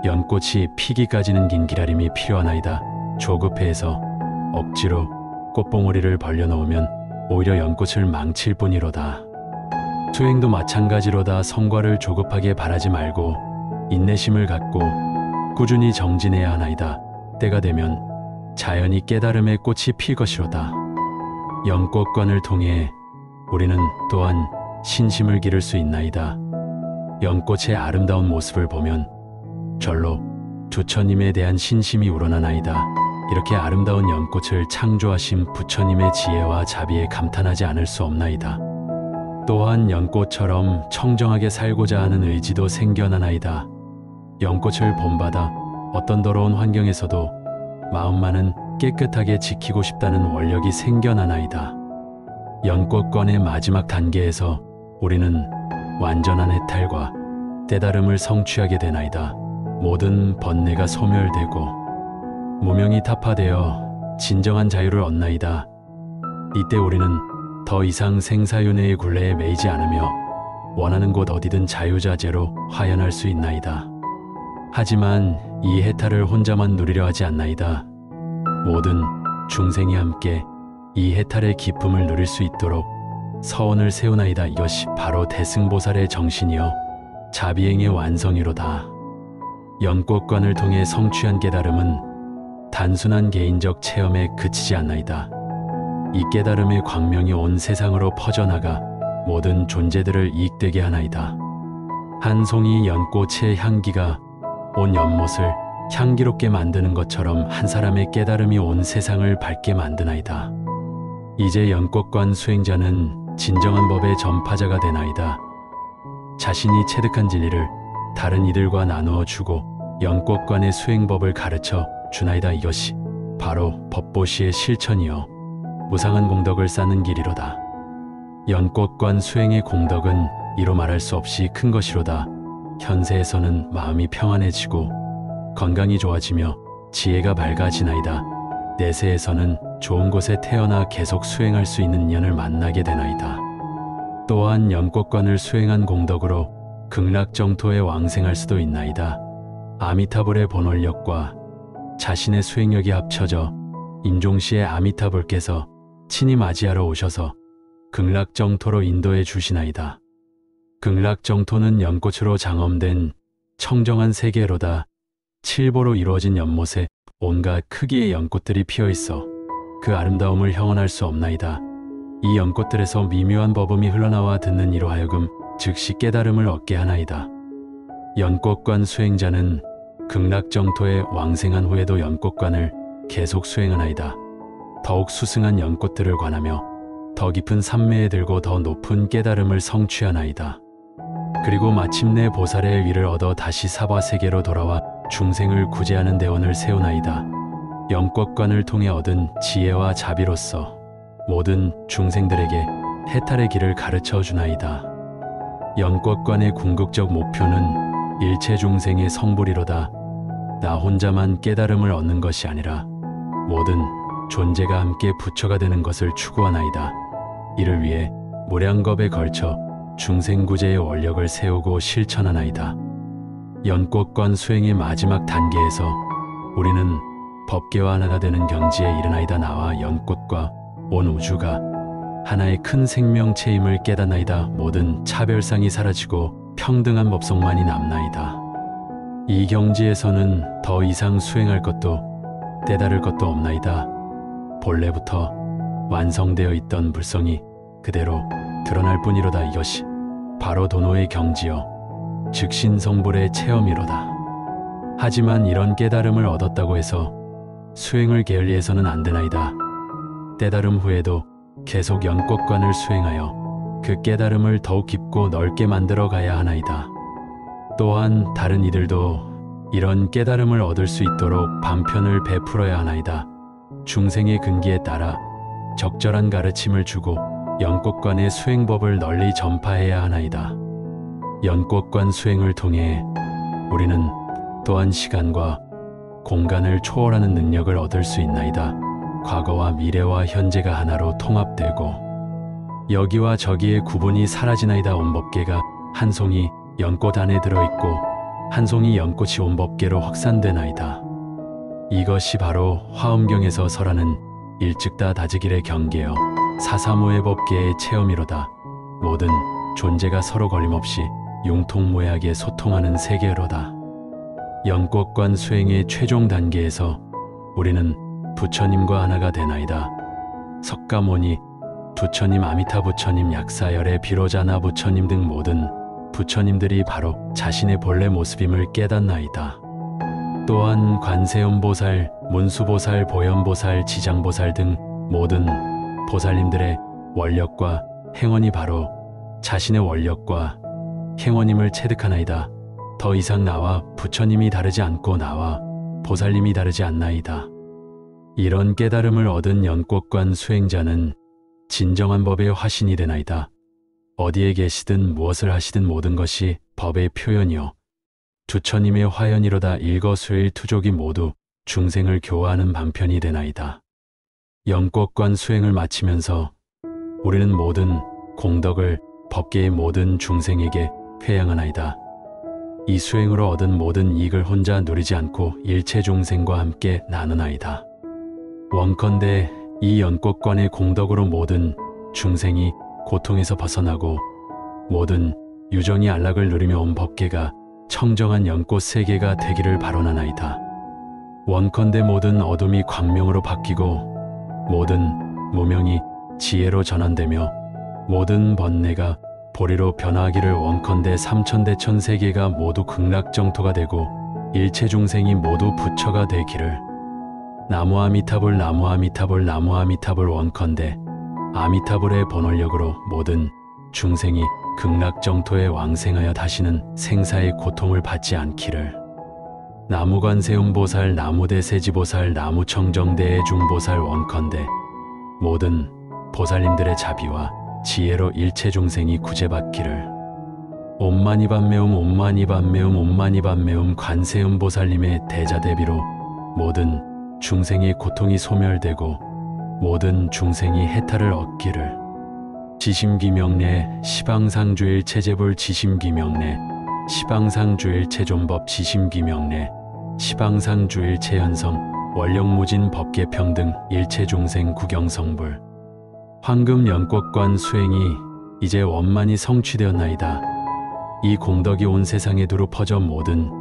Speaker 1: 연꽃이 피기까지는 긴 기다림이 필요하나이다. 조급해서 억지로 꽃봉오리를 벌려놓으면 오히려 연꽃을 망칠 뿐이로다. 수행도 마찬가지로다. 성과를 조급하게 바라지 말고 인내심을 갖고 꾸준히 정진해야 하나이다. 때가 되면 자연히 깨달음의 꽃이 필 것이로다. 연꽃관을 통해 우리는 또한 신심을 기를 수 있나이다. 연꽃의 아름다운 모습을 보면 절로 주처님에 대한 신심이 우러나나이다. 이렇게 아름다운 연꽃을 창조하신 부처님의 지혜와 자비에 감탄하지 않을 수 없나이다. 또한 연꽃처럼 청정하게 살고자 하는 의지도 생겨나나이다. 연꽃을 본받아 어떤 더러운 환경에서도 마음만은 깨끗하게 지키고 싶다는 원력이 생겨나나이다. 연꽃관의 마지막 단계에서 우리는 완전한 해탈과 깨달음을 성취하게 되나이다. 모든 번뇌가 소멸되고 무명이 타파되어 진정한 자유를 얻나이다. 이때 우리는 더 이상 생사윤회의 굴레에 매이지 않으며 원하는 곳 어디든 자유자재로 화연할 수 있나이다. 하지만 이 해탈을 혼자만 누리려 하지 않나이다. 모든 중생이 함께 이 해탈의 기쁨을 누릴 수 있도록 서원을 세우나이다. 이것이 바로 대승보살의 정신이요 자비행의 완성이로다. 연꽃관을 통해 성취한 깨달음은 단순한 개인적 체험에 그치지 않나이다. 이 깨달음의 광명이 온 세상으로 퍼져나가 모든 존재들을 이익되게 하나이다. 한 송이 연꽃의 향기가 온 연못을 향기롭게 만드는 것처럼 한 사람의 깨달음이 온 세상을 밝게 만드나이다. 이제 연꽃관 수행자는 진정한 법의 전파자가 되나이다. 자신이 체득한 진리를 다른 이들과 나누어 주고 연꽃관의 수행법을 가르쳐 주나이다. 이것이 바로 법보시의 실천이요 무상한 공덕을 쌓는 길이로다. 연꽃관 수행의 공덕은 이로 말할 수 없이 큰 것이로다. 현세에서는 마음이 평안해지고 건강이 좋아지며 지혜가 밝아지나이다. 내세에서는 좋은 곳에 태어나 계속 수행할 수 있는 인연을 만나게 되나이다. 또한 연꽃관을 수행한 공덕으로 극락정토에 왕생할 수도 있나이다. 아미타불의 본원력과 자신의 수행력이 합쳐져 임종시의 아미타불께서 친히 맞이하러 오셔서 극락정토로 인도해 주시나이다. 극락정토는 연꽃으로 장엄된 청정한 세계로다. 칠보로 이루어진 연못에 온갖 크기의 연꽃들이 피어 있어 그 아름다움을 형언할 수 없나이다. 이 연꽃들에서 미묘한 버음이 흘러나와 듣는 이로 하여금 즉시 깨달음을 얻게 하나이다. 연꽃관 수행자는 극락정토에 왕생한 후에도 연꽃관을 계속 수행하나이다. 더욱 수승한 연꽃들을 관하며 더 깊은 삼매에 들고 더 높은 깨달음을 성취하나이다. 그리고 마침내 보살의 위를 얻어 다시 사바세계로 돌아와 중생을 구제하는 대원을 세우나이다. 연꽃관을 통해 얻은 지혜와 자비로서 모든 중생들에게 해탈의 길을 가르쳐 주나이다. 연꽃관의 궁극적 목표는 일체 중생의 성불이로다. 나 혼자만 깨달음을 얻는 것이 아니라 모든 존재가 함께 부처가 되는 것을 추구하나이다. 이를 위해 무량겁에 걸쳐 중생구제의 원력을 세우고 실천하나이다. 연꽃관 수행의 마지막 단계에서 우리는 법계와 하나가 되는 경지에 이르나이다. 나와 연꽃과 온 우주가 하나의 큰 생명체임을 깨닫나이다. 모든 차별상이 사라지고 평등한 법성만이 남나이다. 이 경지에서는 더 이상 수행할 것도 깨달을 것도 없나이다. 본래부터 완성되어 있던 불성이 그대로 드러날 뿐이로다. 이것이 바로 도노의 경지여 즉신성불의 체험이로다. 하지만 이런 깨달음을 얻었다고 해서 수행을 게을리해서는 안 되나이다. 깨달음 후에도 계속 연꽃관을 수행하여 그 깨달음을 더욱 깊고 넓게 만들어 가야 하나이다. 또한 다른 이들도 이런 깨달음을 얻을 수 있도록 반편을 베풀어야 하나이다. 중생의 근기에 따라 적절한 가르침을 주고 연꽃관의 수행법을 널리 전파해야 하나이다. 연꽃관 수행을 통해 우리는 또한 시간과 공간을 초월하는 능력을 얻을 수 있나이다. 과거와 미래와 현재가 하나로 통합되고 여기와 저기의 구분이 사라지나이다. 온 법계가 한 송이 연꽃 안에 들어있고 한 송이 연꽃이 온 법계로 확산되나이다. 이것이 바로 화엄경에서 설하는 일즉다 다지길의 경계여 사사무의 법계의 체험이로다. 모든 존재가 서로 걸림없이 융통무해하게 소통하는 세계로다. 연꽃관 수행의 최종 단계에서 우리는 부처님과 하나가 되나이다. 석가모니, 부처님, 아미타 부처님, 약사열의 비로자나 부처님 등 모든 부처님들이 바로 자신의 본래 모습임을 깨닫나이다. 또한 관세음보살, 문수보살, 보현보살, 지장보살 등 모든 보살님들의 원력과 행원이 바로 자신의 원력과 행원임을 체득하나이다. 더 이상 나와 부처님이 다르지 않고 나와 보살님이 다르지 않나이다. 이런 깨달음을 얻은 연꽃관 수행자는 진정한 법의 화신이 되나이다. 어디에 계시든 무엇을 하시든 모든 것이 법의 표현이요 부처님의 화연이로다. 일거수일투족이 모두 중생을 교화하는 반편이 되나이다. 연꽃관 수행을 마치면서 우리는 모든 공덕을 법계의 모든 중생에게 회양하나이다. 이 수행으로 얻은 모든 이익을 혼자 누리지 않고 일체 중생과 함께 나누나이다. 원컨대 이 연꽃관의 공덕으로 모든 중생이 고통에서 벗어나고 모든 유정이 안락을 누리며 온 법계가 청정한 연꽃 세계가 되기를 바라나이다. 원컨대 모든 어둠이 광명으로 바뀌고 모든 무명이 지혜로 전환되며 모든 번뇌가 보리로 변화하기를 원컨대 삼천대천 세계가 모두 극락정토가 되고 일체 중생이 모두 부처가 되기를. 나무 아미타불 나무 아미타불 나무 아미타불. 원컨대 아미타불의 본원력으로 모든 중생이 극락정토에 왕생하여 다시는 생사의 고통을 받지 않기를. 나무관세음보살 나무대세지보살 나무청정대중보살. 원컨대 모든 보살님들의 자비와 지혜로 일체 중생이 구제받기를. 옴마니밤매움 옴마니밤매움 옴마니밤매움. 관세음보살님의 대자대비로 모든 중생의 고통이 소멸되고 모든 중생이 해탈을 얻기를. 지심기명례 시방상주일 체제불 지심기명례 시방상주일 체존법 지심기명례 시방상주일 체현성 원력무진 법계평등 일체 중생 구경성불. 황금 연꽃관 수행이 이제 원만히 성취되었나이다. 이 공덕이 온 세상에 두루 퍼져 모든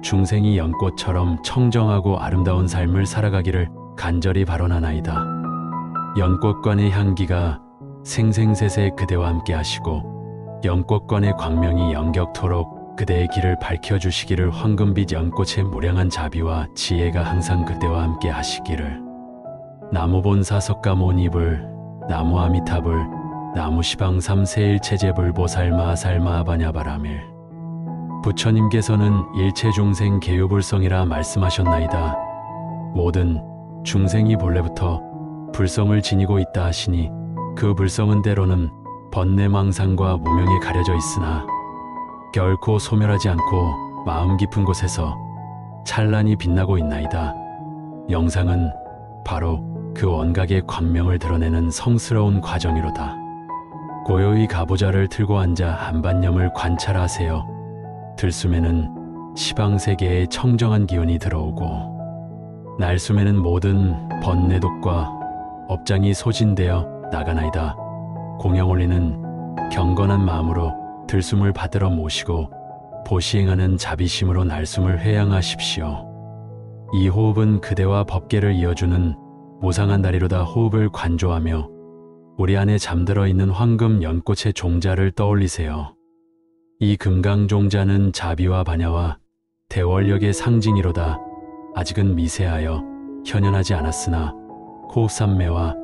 Speaker 1: 중생이 연꽃처럼 청정하고 아름다운 삶을 살아가기를 간절히 바라나이다. 연꽃관의 향기가 생생세세 그대와 함께 하시고 연꽃관의 광명이 영격토록 그대의 길을 밝혀주시기를. 황금빛 연꽃의 무량한 자비와 지혜가 항상 그대와 함께 하시기를. 나무본사석가 모니불 나무아미타불 나무시방삼 세일체제불보살마살마바냐바라밀. 부처님께서는 일체중생 계유불성이라 말씀하셨나이다. 모든 중생이 본래부터 불성을 지니고 있다 하시니 그 불성은 때로는 번뇌망상과 무명에 가려져 있으나 결코 소멸하지 않고 마음 깊은 곳에서 찬란히 빛나고 있나이다. 영상은 바로 그 원각의 광명을 드러내는 성스러운 과정이로다. 고요히 가부좌를 틀고 앉아 한반념을 관찰하세요. 들숨에는 시방세계의 청정한 기운이 들어오고 날숨에는 모든 번뇌독과 업장이 소진되어 나가나이다. 공양 올리는 경건한 마음으로 들숨을 받들어 모시고 보시행하는 자비심으로 날숨을 회양하십시오. 이 호흡은 그대와 법계를 이어주는 무상한 다리로다. 호흡을 관조하며 우리 안에 잠들어 있는 황금 연꽃의 종자를 떠올리세요. 이 금강종자는 자비와 반야와 대원력의 상징이로다. 아직은 미세하여 현현하지 않았으나 호흡산매와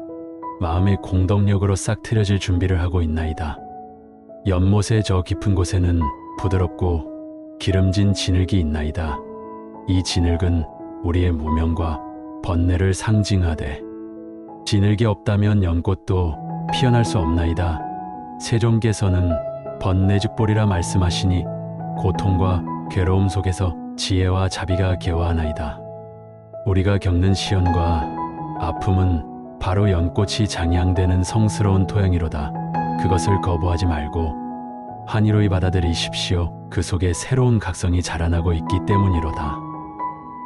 Speaker 1: 마음의 공덕력으로 싹 트려질 준비를 하고 있나이다. 연못의 저 깊은 곳에는 부드럽고 기름진 진흙이 있나이다. 이 진흙은 우리의 무명과 번뇌를 상징하되 진흙이 없다면 연꽃도 피어날 수 없나이다. 세종께서는 번뇌즉보리라 말씀하시니 고통과 괴로움 속에서 지혜와 자비가 개화하나이다. 우리가 겪는 시련과 아픔은 바로 연꽃이 장양되는 성스러운 토양이로다. 그것을 거부하지 말고 환희로이 받아들이십시오. 그 속에 새로운 각성이 자라나고 있기 때문이로다.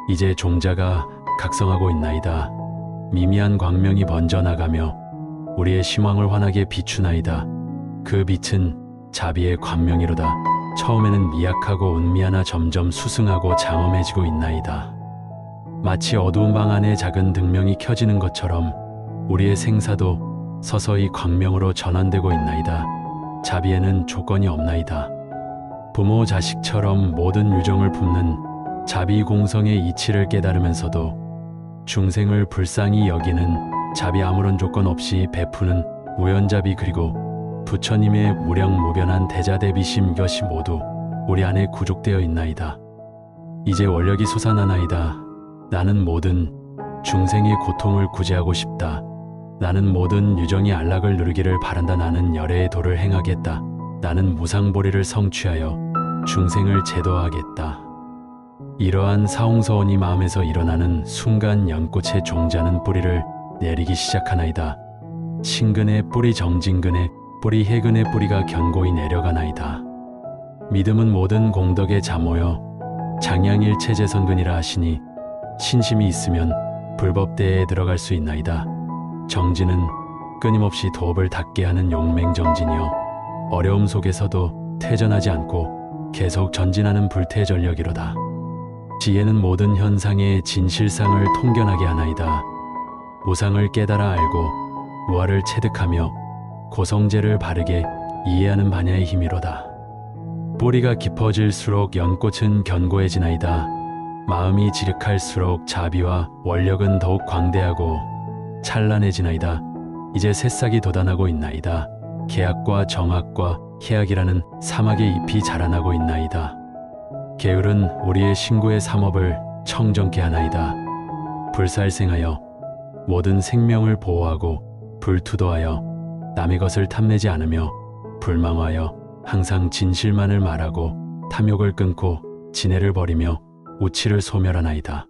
Speaker 1: 이제 종자가 각성하고 있나이다. 미미한 광명이 번져나가며 우리의 심황을 환하게 비추나이다. 그 빛은 자비의 광명이로다. 처음에는 미약하고 은미하나 점점 수승하고 장엄해지고 있나이다. 마치 어두운 방 안에 작은 등명이 켜지는 것처럼 우리의 생사도 서서히 광명으로 전환되고 있나이다. 자비에는 조건이 없나이다. 부모 자식처럼 모든 유정을 품는 자비공성의 이치를 깨달으면서도 중생을 불쌍히 여기는 자비 아무런 조건 없이 베푸는 우연자비 그리고 부처님의 무량무변한 대자대비심 이것이 모두 우리 안에 구족되어 있나이다. 이제 원력이 솟아나나이다. 나는 모든 중생의 고통을 구제하고 싶다. 나는 모든 유정이 안락을 누리기를 바란다. 나는 열애의 도를 행하겠다. 나는 무상보리를 성취하여 중생을 제도하겠다. 이러한 사홍서원이 마음에서 일어나는 순간 연꽃의 종자는 뿌리를 내리기 시작하나이다. 신근의 뿌리 정진근의 뿌리 해근의 뿌리가 견고히 내려가나이다. 믿음은 모든 공덕에 잠모여 장양일체제선근이라 하시니 신심이 있으면 불법대에 들어갈 수 있나이다. 정진은 끊임없이 도업을 닦게 하는 용맹정진이요 어려움 속에서도 퇴전하지 않고 계속 전진하는 불퇴전력이로다. 지혜는 모든 현상의 진실상을 통견하게 하나이다. 무상을 깨달아 알고 무아를 체득하며 고성제를 바르게 이해하는 반야의 힘이로다. 뿌리가 깊어질수록 연꽃은 견고해지나이다. 마음이 지륵할수록 자비와 원력은 더욱 광대하고 찬란해지나이다. 이제 새싹이 돋아나고 있나이다. 계약과 정학과 해악이라는 사막의 잎이 자라나고 있나이다. 계율은 우리의 신구의 삼업을 청정케 하나이다. 불살생하여 모든 생명을 보호하고 불투도하여 남의 것을 탐내지 않으며 불망하여 항상 진실만을 말하고 탐욕을 끊고 진해를 버리며 우치를 소멸하나이다.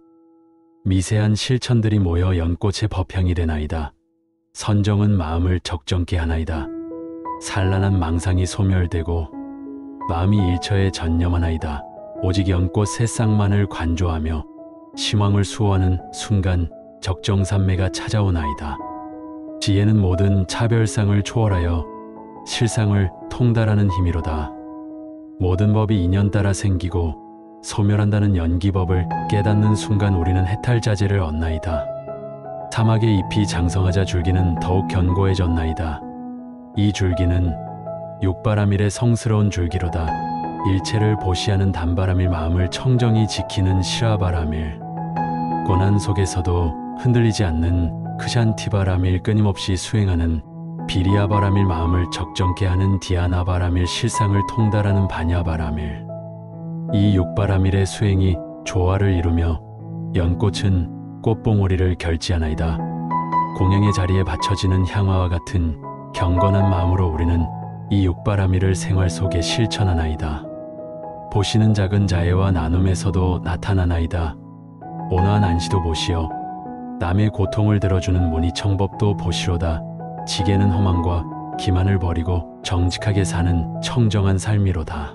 Speaker 1: 미세한 실천들이 모여 연꽃의 법향이 되나이다. 선정은 마음을 적정케 하나이다. 산란한 망상이 소멸되고 마음이 일처에 전념하나이다. 오직 연꽃 새싹만을 관조하며 심황을 수호하는 순간 적정산매가 찾아오나이다. 지혜는 모든 차별상을 초월하여 실상을 통달하는 힘이로다. 모든 법이 인연 따라 생기고 소멸한다는 연기법을 깨닫는 순간 우리는 해탈자재를 얻나이다. 사막의 잎이 장성하자 줄기는 더욱 견고해졌나이다. 이 줄기는 육바라밀의 성스러운 줄기로다. 일체를 보시하는 단바라밀, 마음을 청정히 지키는 시라바라밀, 고난 속에서도 흔들리지 않는 크샨티바라밀, 끊임없이 수행하는 비리아바라밀, 마음을 적정케 하는 디아나바라밀, 실상을 통달하는 바냐바라밀. 이 육바라밀의 수행이 조화를 이루며 연꽃은 꽃봉오리를 결지하나이다. 공양의 자리에 바쳐지는 향화와 같은 경건한 마음으로 우리는 이 육바라밀을 생활 속에 실천하나이다. 보시는 작은 자애와 나눔에서도 나타나나이다. 온화한 안시도 보시어 남의 고통을 들어주는 문의청법도 보시로다. 지게는 허망과 기만을 버리고 정직하게 사는 청정한 삶이로다.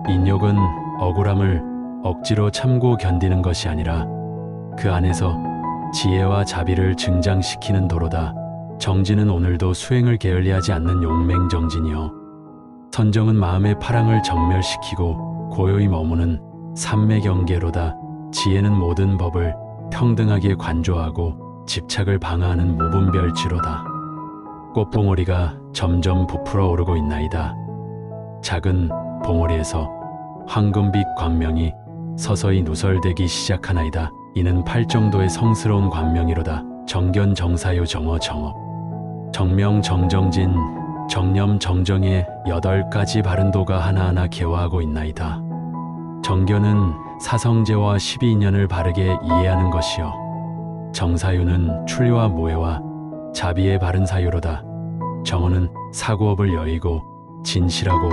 Speaker 1: 인욕은 억울함을 억지로 참고 견디는 것이 아니라 그 안에서 지혜와 자비를 증장시키는 도로다. 정진은 오늘도 수행을 게을리하지 않는 용맹정진이요, 선정은 마음의 파랑을 정멸시키고 고요히 머무는 삼매경계로다. 지혜는 모든 법을 평등하게 관조하고 집착을 방어하는 무분별지로다. 꽃봉오리가 점점 부풀어 오르고 있나이다. 작은 봉오리에서 황금빛 광명이 서서히 누설되기 시작하나이다. 이는 팔정도의 성스러운 광명이로다. 정견 정사요 정어 정업 정명 정정진 정념 정정의 8가지 바른도가 하나하나 개화하고 있나이다. 정견은 사성제와 12인연을 바르게 이해하는 것이요, 정사유는 출리와 무해와 자비의 바른 사유로다. 정어는 사고업을 여의고 진실하고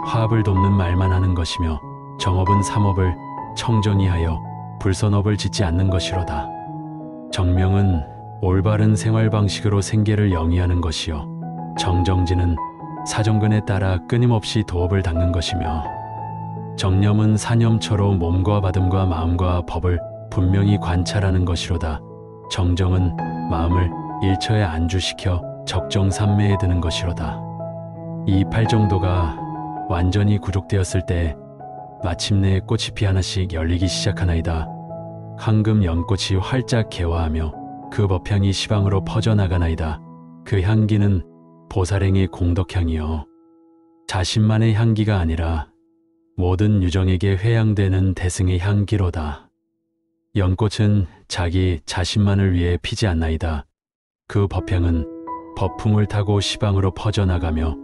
Speaker 1: 화합을 돕는 말만 하는 것이며, 정업은 삼업을 청정히 하여 불선업을 짓지 않는 것이로다. 정명은 올바른 생활 방식으로 생계를 영위하는 것이요, 정정진은 사정근에 따라 끊임없이 도업을 닦는 것이며, 정념은 사념처로 몸과 받음과 마음과 법을 분명히 관찰하는 것이로다. 정정은 마음을 일처에 안주시켜 적정삼매에 드는 것이로다. 이 팔정도가 완전히 구족되었을 때 마침내 꽃잎이 하나씩 열리기 시작하나이다. 황금 연꽃이 활짝 개화하며 그 법향이 시방으로 퍼져나가나이다. 그 향기는 보살행의 공덕향이요, 자신만의 향기가 아니라 모든 유정에게 회양되는 대승의 향기로다. 연꽃은 자기 자신만을 위해 피지 않나이다. 그 법향은 법풍을 타고 시방으로 퍼져나가며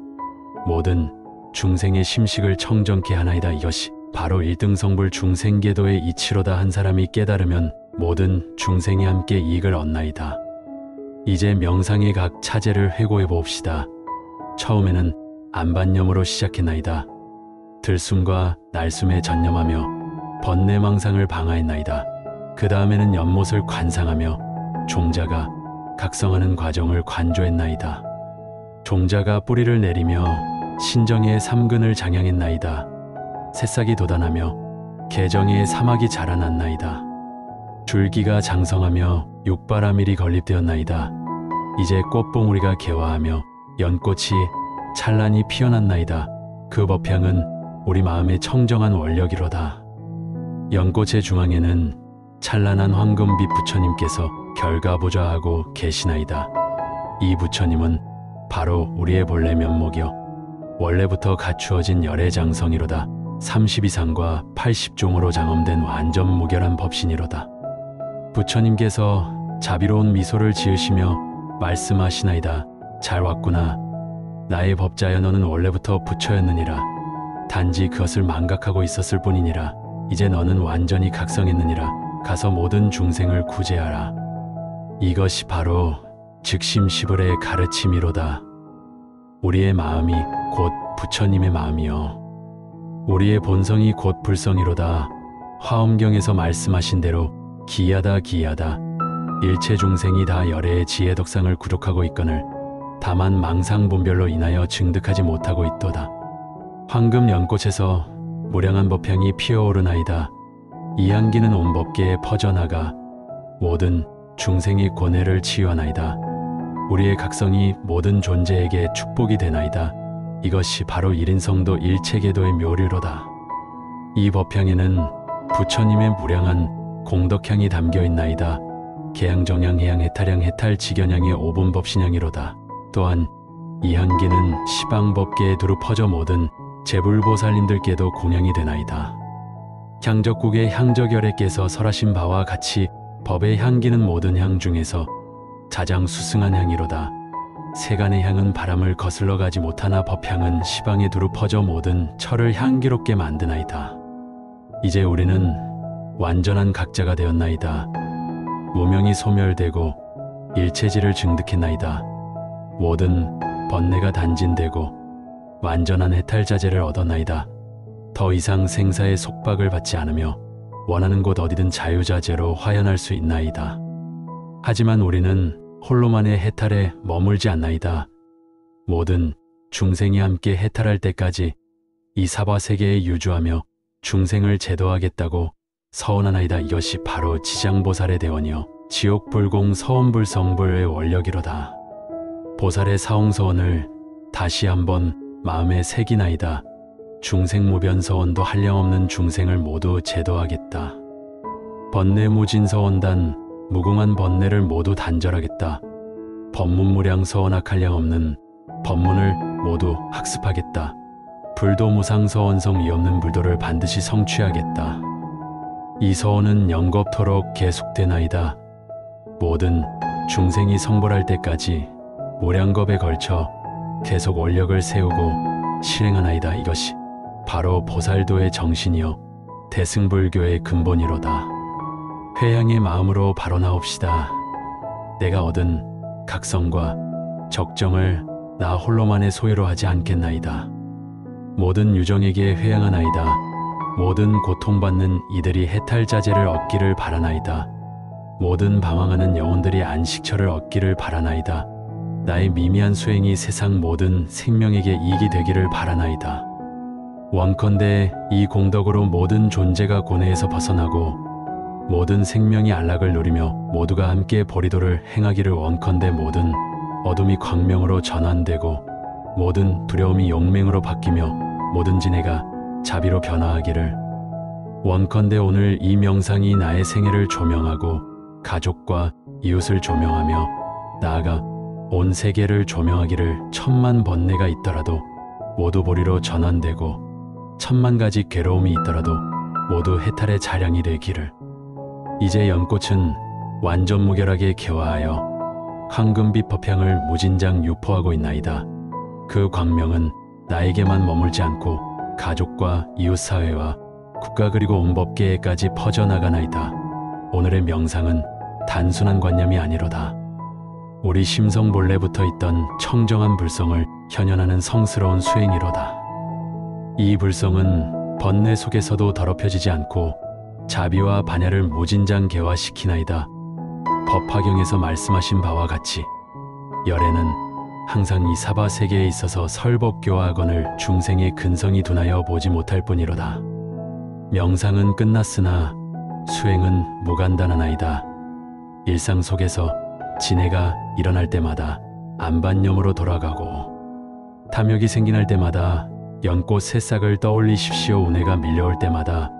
Speaker 1: 모든 중생의 심식을 청정케 하나이다. 이것이 바로 일등성불 중생계도의 이치로다. 한 사람이 깨달으면 모든 중생이 함께 이익을 얻나이다. 이제 명상의 각 차제를 회고해 봅시다. 처음에는 안반념으로 시작했나이다. 들숨과 날숨에 전념하며 번뇌망상을 방하했나이다. 그 다음에는 연못을 관상하며 종자가 각성하는 과정을 관조했나이다. 종자가 뿌리를 내리며 신정의 삼근을 장양했나이다. 새싹이 돋아나며 개정의 사막이 자라났나이다. 줄기가 장성하며 육바라밀이 건립되었나이다. 이제 꽃봉우리가 개화하며 연꽃이 찬란히 피어났나이다. 그 법향은 우리 마음의 청정한 원력이로다. 연꽃의 중앙에는 찬란한 황금빛 부처님께서 결가보좌하고 계시나이다. 이 부처님은 바로 우리의 본래 면목이요, 원래부터 갖추어진 열애장성이로다. 32상과 80종으로 장엄된 완전 무결한 법신이로다. 부처님께서 자비로운 미소를 지으시며 말씀하시나이다. 잘 왔구나. 나의 법자여, 너는 원래부터 부처였느니라. 단지 그것을 망각하고 있었을 뿐이니라. 이제 너는 완전히 각성했느니라. 가서 모든 중생을 구제하라. 이것이 바로 즉심시불의 가르침이로다. 우리의 마음이 곧 부처님의 마음이요, 우리의 본성이 곧 불성이로다. 화엄경에서 말씀하신 대로 기이하다 기이하다. 일체 중생이 다 열애의 지혜 덕상을 구족하고 있거늘 다만 망상분별로 인하여 증득하지 못하고 있도다. 황금 연꽃에서 무량한 법향이 피어오르나이다. 이 향기는 온 법계에 퍼져나가 모든 중생의 고뇌를 치유하나이다. 우리의 각성이 모든 존재에게 축복이 되나이다. 이것이 바로 일인성도 일체계도의 묘리로다. 이 법향에는 부처님의 무량한 공덕향이 담겨 있나이다. 계양정향 해양 해탈향 해탈 직연향의 오분법신향이로다. 또한 이 향기는 시방법계에 두루 퍼져 모든 제불보살님들께도 공양이 되나이다. 향적국의 향적열에 깨서 설하신 바와 같이 법의 향기는 모든 향 중에서 가장 수승한 향이로다. 세간의 향은 바람을 거슬러 가지 못하나 법향은 시방에 두루 퍼져 모든 철을 향기롭게 만드나이다. 이제 우리는 완전한 각자가 되었나이다. 무명이 소멸되고 일체지를 증득했나이다. 모든 번뇌가 단진되고 완전한 해탈자재를 얻었나이다. 더 이상 생사의 속박을 받지 않으며 원하는 곳 어디든 자유자재로 화연할 수 있나이다. 하지만 우리는 홀로만의 해탈에 머물지 않나이다. 모든 중생이 함께 해탈할 때까지 이 사바세계에 유주하며 중생을 제도하겠다고 서원하나이다. 이것이 바로 지장보살의 대원이요 지옥불공 서원불성불의 원력이로다. 보살의 사홍서원을 다시 한번 마음에 새기나이다. 중생무변서원도 한량없는 중생을 모두 제도하겠다. 번뇌무진서원단 무궁한 번뇌를 모두 단절하겠다. 법문무량서원 한량없는 법문을 모두 학습하겠다. 불도무상서원성 이없는 불도를 반드시 성취하겠다. 이 서원은 영겁토록 계속되나이다. 모든 중생이 성불할 때까지 무량겁에 걸쳐 계속 원력을 세우고 실행하나이다. 이것이 바로 보살도의 정신이요 대승불교의 근본이로다. 회향의 마음으로 발언하옵시다. 내가 얻은 각성과 적정을 나 홀로만의 소유로 하지 않겠나이다. 모든 유정에게 회향하나이다. 모든 고통받는 이들이 해탈자재를 얻기를 바라나이다. 모든 방황하는 영혼들이 안식처를 얻기를 바라나이다. 나의 미미한 수행이 세상 모든 생명에게 이익이 되기를 바라나이다. 원컨대 이 공덕으로 모든 존재가 고뇌에서 벗어나고 모든 생명이 안락을 누리며 모두가 함께 보리도를 행하기를 원컨대 모든 어둠이 광명으로 전환되고 모든 두려움이 용맹으로 바뀌며 모든 진해가 자비로 변화하기를 원컨대 오늘 이 명상이 나의 생애를 조명하고 가족과 이웃을 조명하며 나아가 온 세계를 조명하기를 천만 번뇌가 있더라도 모두 보리로 전환되고 천만 가지 괴로움이 있더라도 모두 해탈의 자량이 되기를 이제 연꽃은 완전 무결하게 개화하여 황금빛 법향을 무진장 유포하고 있나이다. 그 광명은 나에게만 머물지 않고 가족과 이웃사회와 국가 그리고 온 법계에까지 퍼져나가나이다. 오늘의 명상은 단순한 관념이 아니로다. 우리 심성 본래부터 있던 청정한 불성을 현현하는 성스러운 수행이로다. 이 불성은 번뇌 속에서도 더럽혀지지 않고 자비와 반야를 무진장 개화시키나이다. 법화경에서 말씀하신 바와 같이 열애는 항상 이 사바세계에 있어서 설법교화학원을 중생의 근성이 둔하여 보지 못할 뿐이로다. 명상은 끝났으나 수행은 무간단하나이다. 일상 속에서 진해가 일어날 때마다 안반념으로 돌아가고 탐욕이 생겨날 때마다 연꽃 새싹을 떠올리십시오. 운해가 밀려올 때마다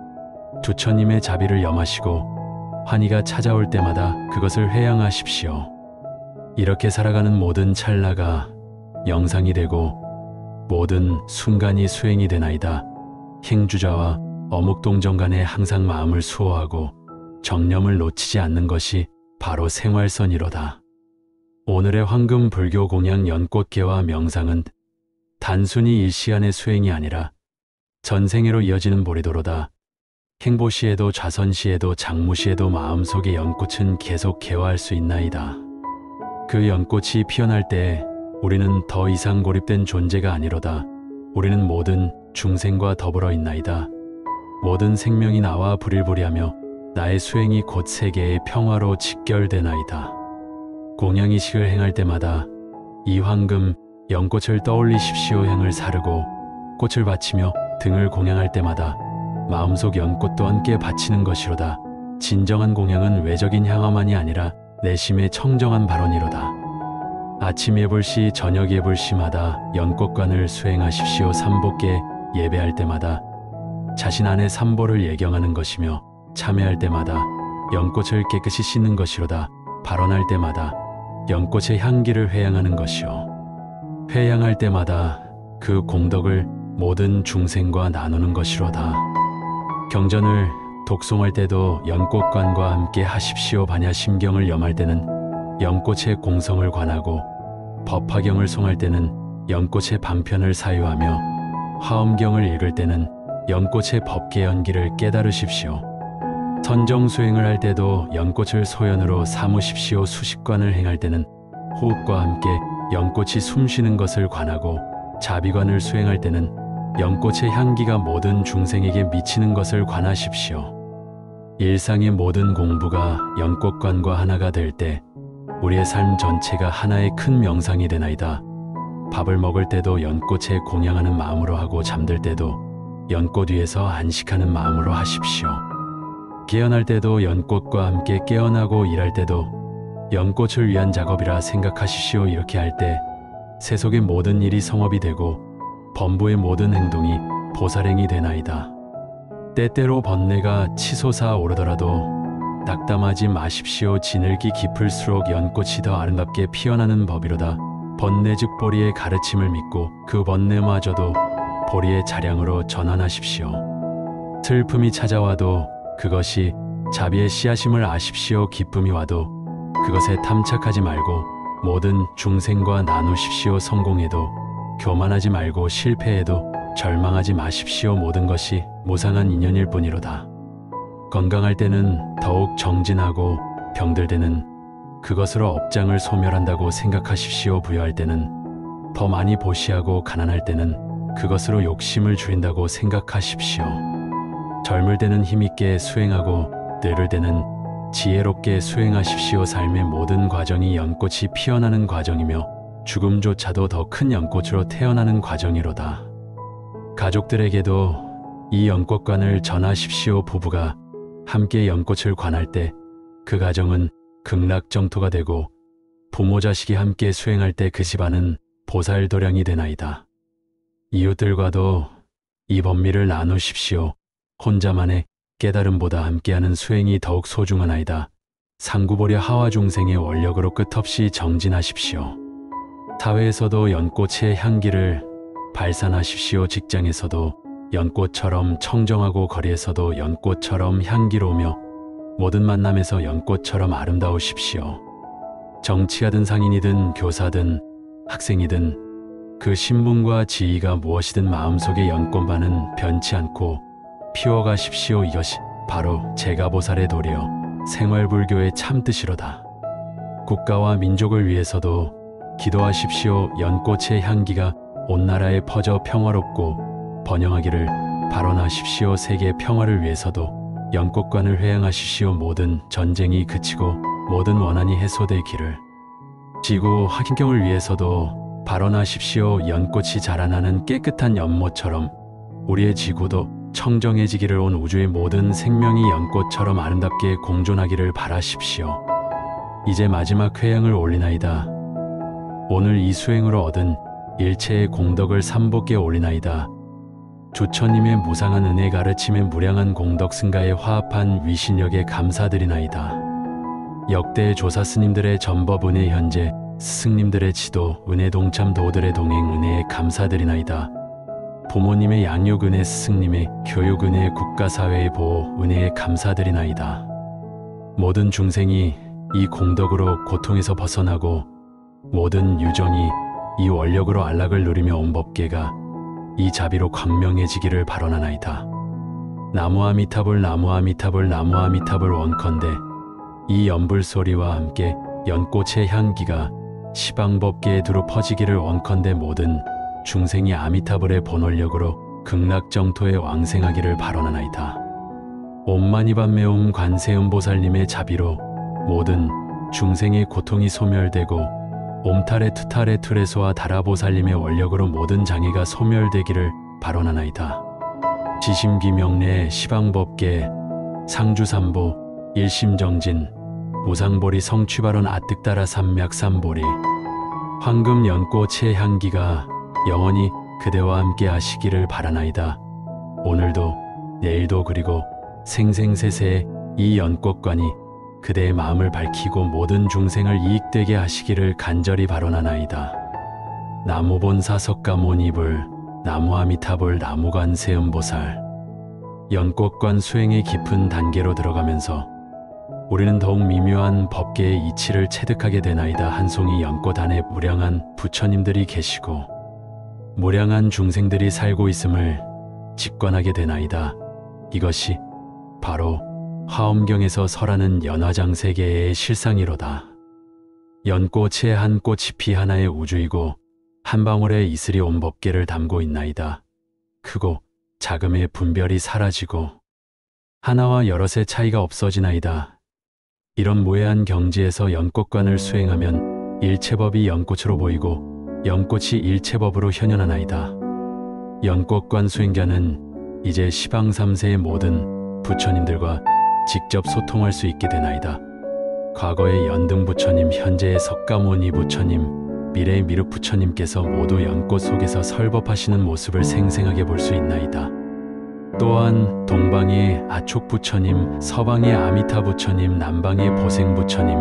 Speaker 1: 두처님의 자비를 염하시고 환희가 찾아올 때마다 그것을 회양하십시오. 이렇게 살아가는 모든 찰나가 영상이 되고 모든 순간이 수행이 되나이다. 행주자와 어묵동정 간에 항상 마음을 수호하고 정념을 놓치지 않는 것이 바로 생활선이로다. 오늘의 황금 불교 공양 연꽃개화 명상은 단순히 일시간의 수행이 아니라 전생애로 이어지는 보리도로다. 행보시에도 좌선시에도 장무시에도 마음속의 연꽃은 계속 개화할 수 있나이다. 그 연꽃이 피어날 때 우리는 더 이상 고립된 존재가 아니로다. 우리는 모든 중생과 더불어 있나이다. 모든 생명이 나와 부릴부리하며 나의 수행이 곧 세계의 평화로 직결되나이다. 공양이식을 행할 때마다 이 황금 연꽃을 떠올리십시오. 향을 사르고 꽃을 바치며 등을 공양할 때마다 마음속 연꽃도 함께 바치는 것이로다. 진정한 공양은 외적인 향화만이 아니라 내심의 청정한 발언이로다. 아침 예불시 저녁 예불시마다 연꽃관을 수행하십시오. 삼복계 예배할 때마다 자신 안의 삼보를 예경하는 것이며 참회할 때마다 연꽃을 깨끗이 씻는 것이로다. 발언할 때마다 연꽃의 향기를 회양하는 것이요 회양할 때마다 그 공덕을 모든 중생과 나누는 것이로다. 경전을 독송할 때도 연꽃관과 함께 하십시오. 반야 심경을 염할 때는 연꽃의 공성을 관하고 법화경을 송할 때는 연꽃의 방편을 사유하며 화엄경을 읽을 때는 연꽃의 법계 연기를 깨달으십시오. 선정수행을 할 때도 연꽃을 소연으로 삼으십시오. 수식관을 행할 때는 호흡과 함께 연꽃이 숨쉬는 것을 관하고 자비관을 수행할 때는 연꽃의 향기가 모든 중생에게 미치는 것을 관하십시오. 일상의 모든 공부가 연꽃관과 하나가 될 때 우리의 삶 전체가 하나의 큰 명상이 되나이다. 밥을 먹을 때도 연꽃에 공양하는 마음으로 하고 잠들 때도 연꽃 위에서 안식하는 마음으로 하십시오. 깨어날 때도 연꽃과 함께 깨어나고 일할 때도 연꽃을 위한 작업이라 생각하십시오. 이렇게 할 때 세속의 모든 일이 성업이 되고 범부의 모든 행동이 보살행이 되나이다. 때때로 번뇌가 치솟아 오르더라도 낙담하지 마십시오. 지늘기 깊을수록 연꽃이 더 아름답게 피어나는 법이로다. 번뇌 즉 보리의 가르침을 믿고 그 번뇌마저도 보리의 자량으로 전환하십시오. 슬픔이 찾아와도 그것이 자비의 씨앗임을 아십시오. 기쁨이 와도 그것에 탐착하지 말고 모든 중생과 나누십시오. 성공해도 교만하지 말고 실패해도 절망하지 마십시오. 모든 것이 무상한 인연일 뿐이로다. 건강할 때는 더욱 정진하고 병들 때는 그것으로 업장을 소멸한다고 생각하십시오. 부유할 때는 더 많이 보시하고 가난할 때는 그것으로 욕심을 줄인다고 생각하십시오. 젊을 때는 힘있게 수행하고 늙을 때는 지혜롭게 수행하십시오. 삶의 모든 과정이 연꽃이 피어나는 과정이며 죽음조차도 더 큰 연꽃으로 태어나는 과정이로다. 가족들에게도 이 연꽃관을 전하십시오. 부부가 함께 연꽃을 관할 때 그 가정은 극락정토가 되고 부모 자식이 함께 수행할 때 그 집안은 보살도량이 되나이다. 이웃들과도 이 법미를 나누십시오. 혼자만의 깨달음보다 함께하는 수행이 더욱 소중하나이다. 상구보려 하와 중생의 원력으로 끝없이 정진하십시오. 사회에서도 연꽃의 향기를 발산하십시오. 직장에서도 연꽃처럼 청정하고 거리에서도 연꽃처럼 향기로우며 모든 만남에서 연꽃처럼 아름다우십시오. 정치가든 상인이든 교사든 학생이든 그 신분과 지위가 무엇이든 마음속의 연꽃만은 변치 않고 피워가십시오. 이것이 바로 제가보살의 도리여 생활불교의 참뜻이로다. 국가와 민족을 위해서도 기도하십시오. 연꽃의 향기가 온 나라에 퍼져 평화롭고 번영하기를 발언하십시오. 세계 평화를 위해서도 연꽃관을 회양하십시오. 모든 전쟁이 그치고 모든 원한이 해소되기를. 지구 환경을 위해서도 발언하십시오. 연꽃이 자라나는 깨끗한 연못처럼 우리의 지구도 청정해지기를. 온 우주의 모든 생명이 연꽃처럼 아름답게 공존하기를 바라십시오. 이제 마지막 회양을 올리나이다. 오늘 이 수행으로 얻은 일체의 공덕을 삼복에 올리나이다. 주처님의 무상한 은혜 가르침의 무량한 공덕 승가에 화합한 위신력에 감사드리나이다. 역대 조사 스님들의 전법 은혜 현재 스승님들의 지도 은혜 동참 도들의 동행 은혜에 감사드리나이다. 부모님의 양육 은혜 스승님의 교육 은혜 국가사회의 보호 은혜에 감사드리나이다. 모든 중생이 이 공덕으로 고통에서 벗어나고 모든 유정이 이 원력으로 안락을 누리며 온 법계가 이 자비로 광명해지기를 발언하나이다. 나무아미타불 나무아미타불 나무아미타불 원컨대 이 연불소리와 함께 연꽃의 향기가 시방법계에 두루 퍼지기를 원컨대 모든 중생이 아미타불의 본원력으로 극락정토에 왕생하기를 발언하나이다. 옴마니밤메옴 관세음보살님의 자비로 모든 중생의 고통이 소멸되고 옴타레 투타레 투레소와 다라보살님의 원력으로 모든 장애가 소멸되기를 발언하나이다. 지심기명례 시방법계 상주삼보 일심정진 무상보리 성취발언 아뜩다라 삼맥삼보리 황금 연꽃의 향기가 영원히 그대와 함께 하시기를 바라나이다. 오늘도 내일도 그리고 생생세세의 이 연꽃관이 그대의 마음을 밝히고 모든 중생을 이익되게 하시기를 간절히 바라나이다. 나무본사 석가모니불, 나무아미타불, 나무관세음보살. 연꽃관 수행의 깊은 단계로 들어가면서 우리는 더욱 미묘한 법계의 이치를 체득하게 되나이다. 한 송이 연꽃 안에 무량한 부처님들이 계시고 무량한 중생들이 살고 있음을 직관하게 되나이다. 이것이 바로 화엄경에서 설하는 연화장세계의 실상이로다. 연꽃의 한 꽃이 피 하나의 우주이고 한 방울의 이슬이 온 법계를 담고 있나이다. 크고 작음의 분별이 사라지고 하나와 여럿의 차이가 없어지나이다. 이런 무해한 경지에서 연꽃관을 수행하면 일체법이 연꽃으로 보이고 연꽃이 일체법으로 현현하나이다. 연꽃관 수행자는 이제 시방삼세의 모든 부처님들과 직접 소통할 수 있게 되나이다. 과거의 연등 부처님, 현재의 석가모니 부처님, 미래의 미륵 부처님께서 모두 연꽃 속에서 설법하시는 모습을 생생하게 볼 수 있나이다. 또한 동방의 아촉 부처님, 서방의 아미타 부처님, 남방의 보생 부처님,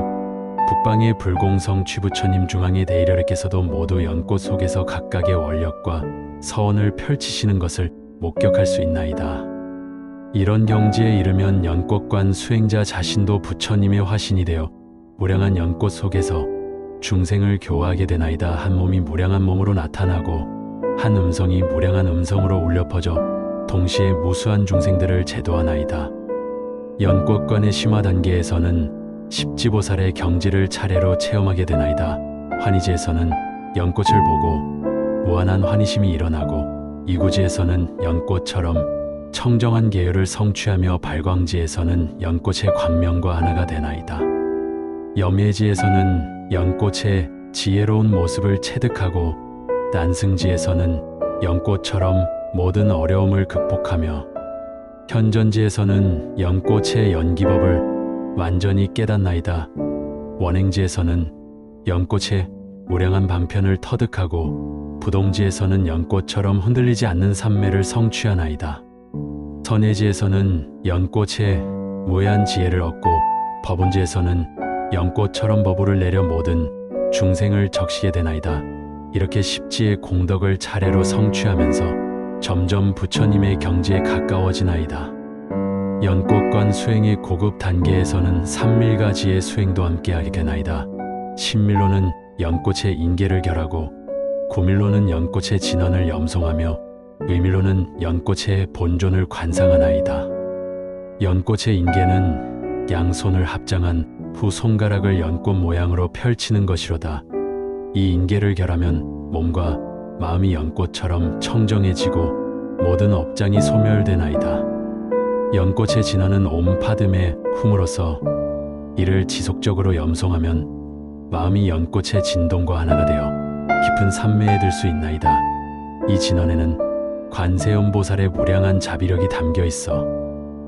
Speaker 1: 북방의 불공성 취 부처님, 중앙의 대이려레께서도 모두 연꽃 속에서 각각의 원력과 서원을 펼치시는 것을 목격할 수 있나이다. 이런 경지에 이르면 연꽃관 수행자 자신도 부처님의 화신이 되어 무량한 연꽃 속에서 중생을 교화하게 되나이다. 한 몸이 무량한 몸으로 나타나고 한 음성이 무량한 음성으로 울려 퍼져 동시에 무수한 중생들을 제도하나이다. 연꽃관의 심화 단계에서는 십지보살의 경지를 차례로 체험하게 되나이다. 환희지에서는 연꽃을 보고 무한한 환희심이 일어나고, 이구지에서는 연꽃처럼 청정한 계율을 성취하며 발광지에서는 연꽃의 광명과 하나가 되나이다. 염예지에서는 연꽃의 지혜로운 모습을 체득하고, 난승지에서는 연꽃처럼 모든 어려움을 극복하며, 현전지에서는 연꽃의 연기법을 완전히 깨닫나이다. 원행지에서는 연꽃의 무량한 반편을 터득하고, 부동지에서는 연꽃처럼 흔들리지 않는 삼매를 성취하나이다. 선예지에서는 연꽃의 무해한 지혜를 얻고, 법운지에서는 연꽃처럼 법우를 내려 모든 중생을 적시게 되나이다. 이렇게 십지의 공덕을 차례로 성취하면서 점점 부처님의 경지에 가까워지나이다. 연꽃관 수행의 고급 단계에서는 삼밀가지의 수행도 함께하게 되나이다. 신밀로는 연꽃의 인계를 결하고, 고밀로는 연꽃의 진언을 염송하며, 의밀로는 연꽃의 본존을 관상하나이다. 연꽃의 인계는 양손을 합장한 후 손가락을 연꽃 모양으로 펼치는 것이로다. 이 인계를 결하면 몸과 마음이 연꽃처럼 청정해지고 모든 업장이 소멸되나이다. 연꽃의 진언은 옴파듬의 hum으로서 이를 지속적으로 염송하면 마음이 연꽃의 진동과 하나가 되어 깊은 산매에 들 수 있나이다. 이 진언에는 관세음보살의 무량한 자비력이 담겨 있어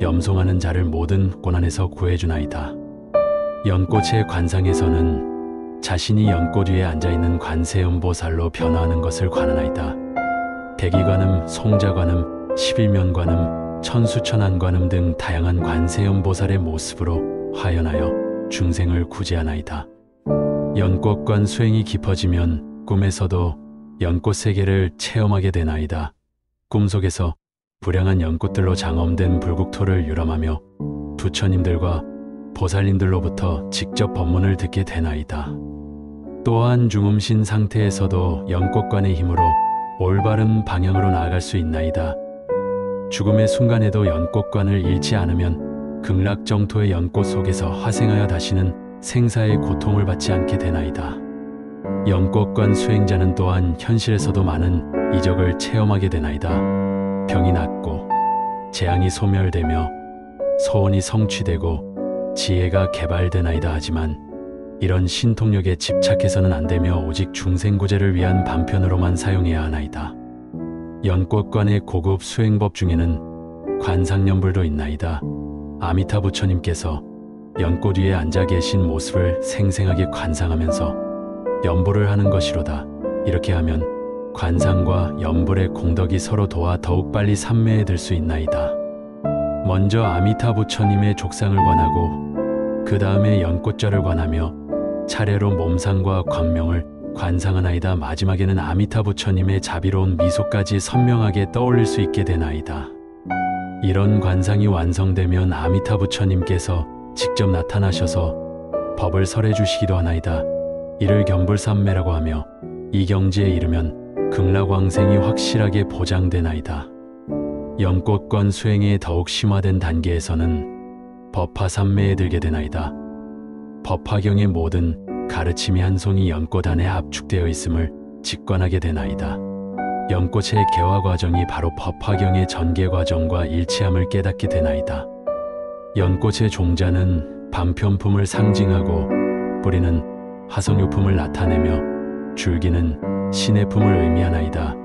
Speaker 1: 염송하는 자를 모든 고난에서 구해주나이다. 연꽃의 관상에서는 자신이 연꽃 위에 앉아있는 관세음보살로 변화하는 것을 관하나이다. 대기관음, 송자관음, 십일면관음, 천수천안관음 등 다양한 관세음보살의 모습으로 화연하여 중생을 구제하나이다. 연꽃관 수행이 깊어지면 꿈에서도 연꽃 세계를 체험하게 되나이다. 꿈속에서 불량한 연꽃들로 장엄된 불국토를 유람하며 부처님들과 보살님들로부터 직접 법문을 듣게 되나이다. 또한 중음신 상태에서도 연꽃관의 힘으로 올바른 방향으로 나아갈 수 있나이다. 죽음의 순간에도 연꽃관을 잃지 않으면 극락정토의 연꽃 속에서 화생하여 다시는 생사의 고통을 받지 않게 되나이다. 연꽃관 수행자는 또한 현실에서도 많은 이적을 체험하게 되나이다. 병이 낫고 재앙이 소멸되며 소원이 성취되고 지혜가 개발되나이다. 하지만 이런 신통력에 집착해서는 안되며 오직 중생구제를 위한 반편으로만 사용해야 하나이다. 연꽃관의 고급 수행법 중에는 관상연불도 있나이다. 아미타 부처님께서 연꽃 위에 앉아 계신 모습을 생생하게 관상하면서 연불을 하는 것이로다. 이렇게 하면 관상과 연불의 공덕이 서로 도와 더욱 빨리 삼매에 들 수 있나이다. 먼저 아미타 부처님의 족상을 관하고 그 다음에 연꽃좌를 관하며 차례로 몸상과 광명을 관상하나이다. 마지막에는 아미타 부처님의 자비로운 미소까지 선명하게 떠올릴 수 있게 되나이다. 이런 관상이 완성되면 아미타 부처님께서 직접 나타나셔서 법을 설해 주시기도 하나이다. 이를 견불삼매라고 하며 이 경지에 이르면 극락왕생이 확실하게 보장되나이다. 연꽃권 수행에 더욱 심화된 단계에서는 법화삼매에 들게 되나이다. 법화경의 모든 가르침이 한 송이 연꽃 안에 압축되어 있음을 직관하게 되나이다. 연꽃의 개화 과정이 바로 법화경의 전개 과정과 일치함을 깨닫게 되나이다. 연꽃의 종자는 반편품을 상징하고 뿌리는 화성유품을 나타내며 줄기는 신의 품을 의미하나이다.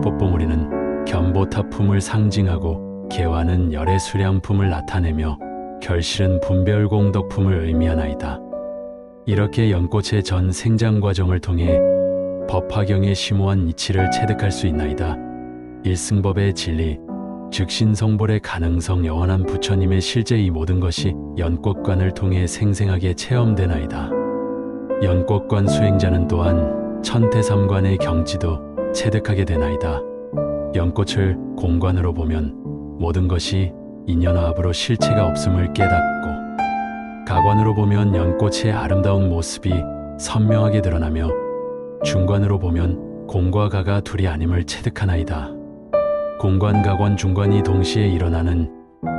Speaker 1: 뽀뽀무리는 견보타품을 상징하고 개화는 열의 수량품을 나타내며 결실은 분별공덕품을 의미하나이다. 이렇게 연꽃의 전 생장 과정을 통해 법화경의 심오한 이치를 체득할 수 있나이다. 일승법의 진리, 즉 신성불의 가능성, 영원한 부처님의 실제, 이 모든 것이 연꽃관을 통해 생생하게 체험되나이다. 연꽃관 수행자는 또한 천태삼관의 경지도 체득하게 되나이다. 연꽃을 공관으로 보면 모든 것이 인연화합으로 실체가 없음을 깨닫고, 가관으로 보면 연꽃의 아름다운 모습이 선명하게 드러나며, 중관으로 보면 공과 가가 둘이 아님을 체득하나이다. 공관, 가관, 중관이 동시에 일어나는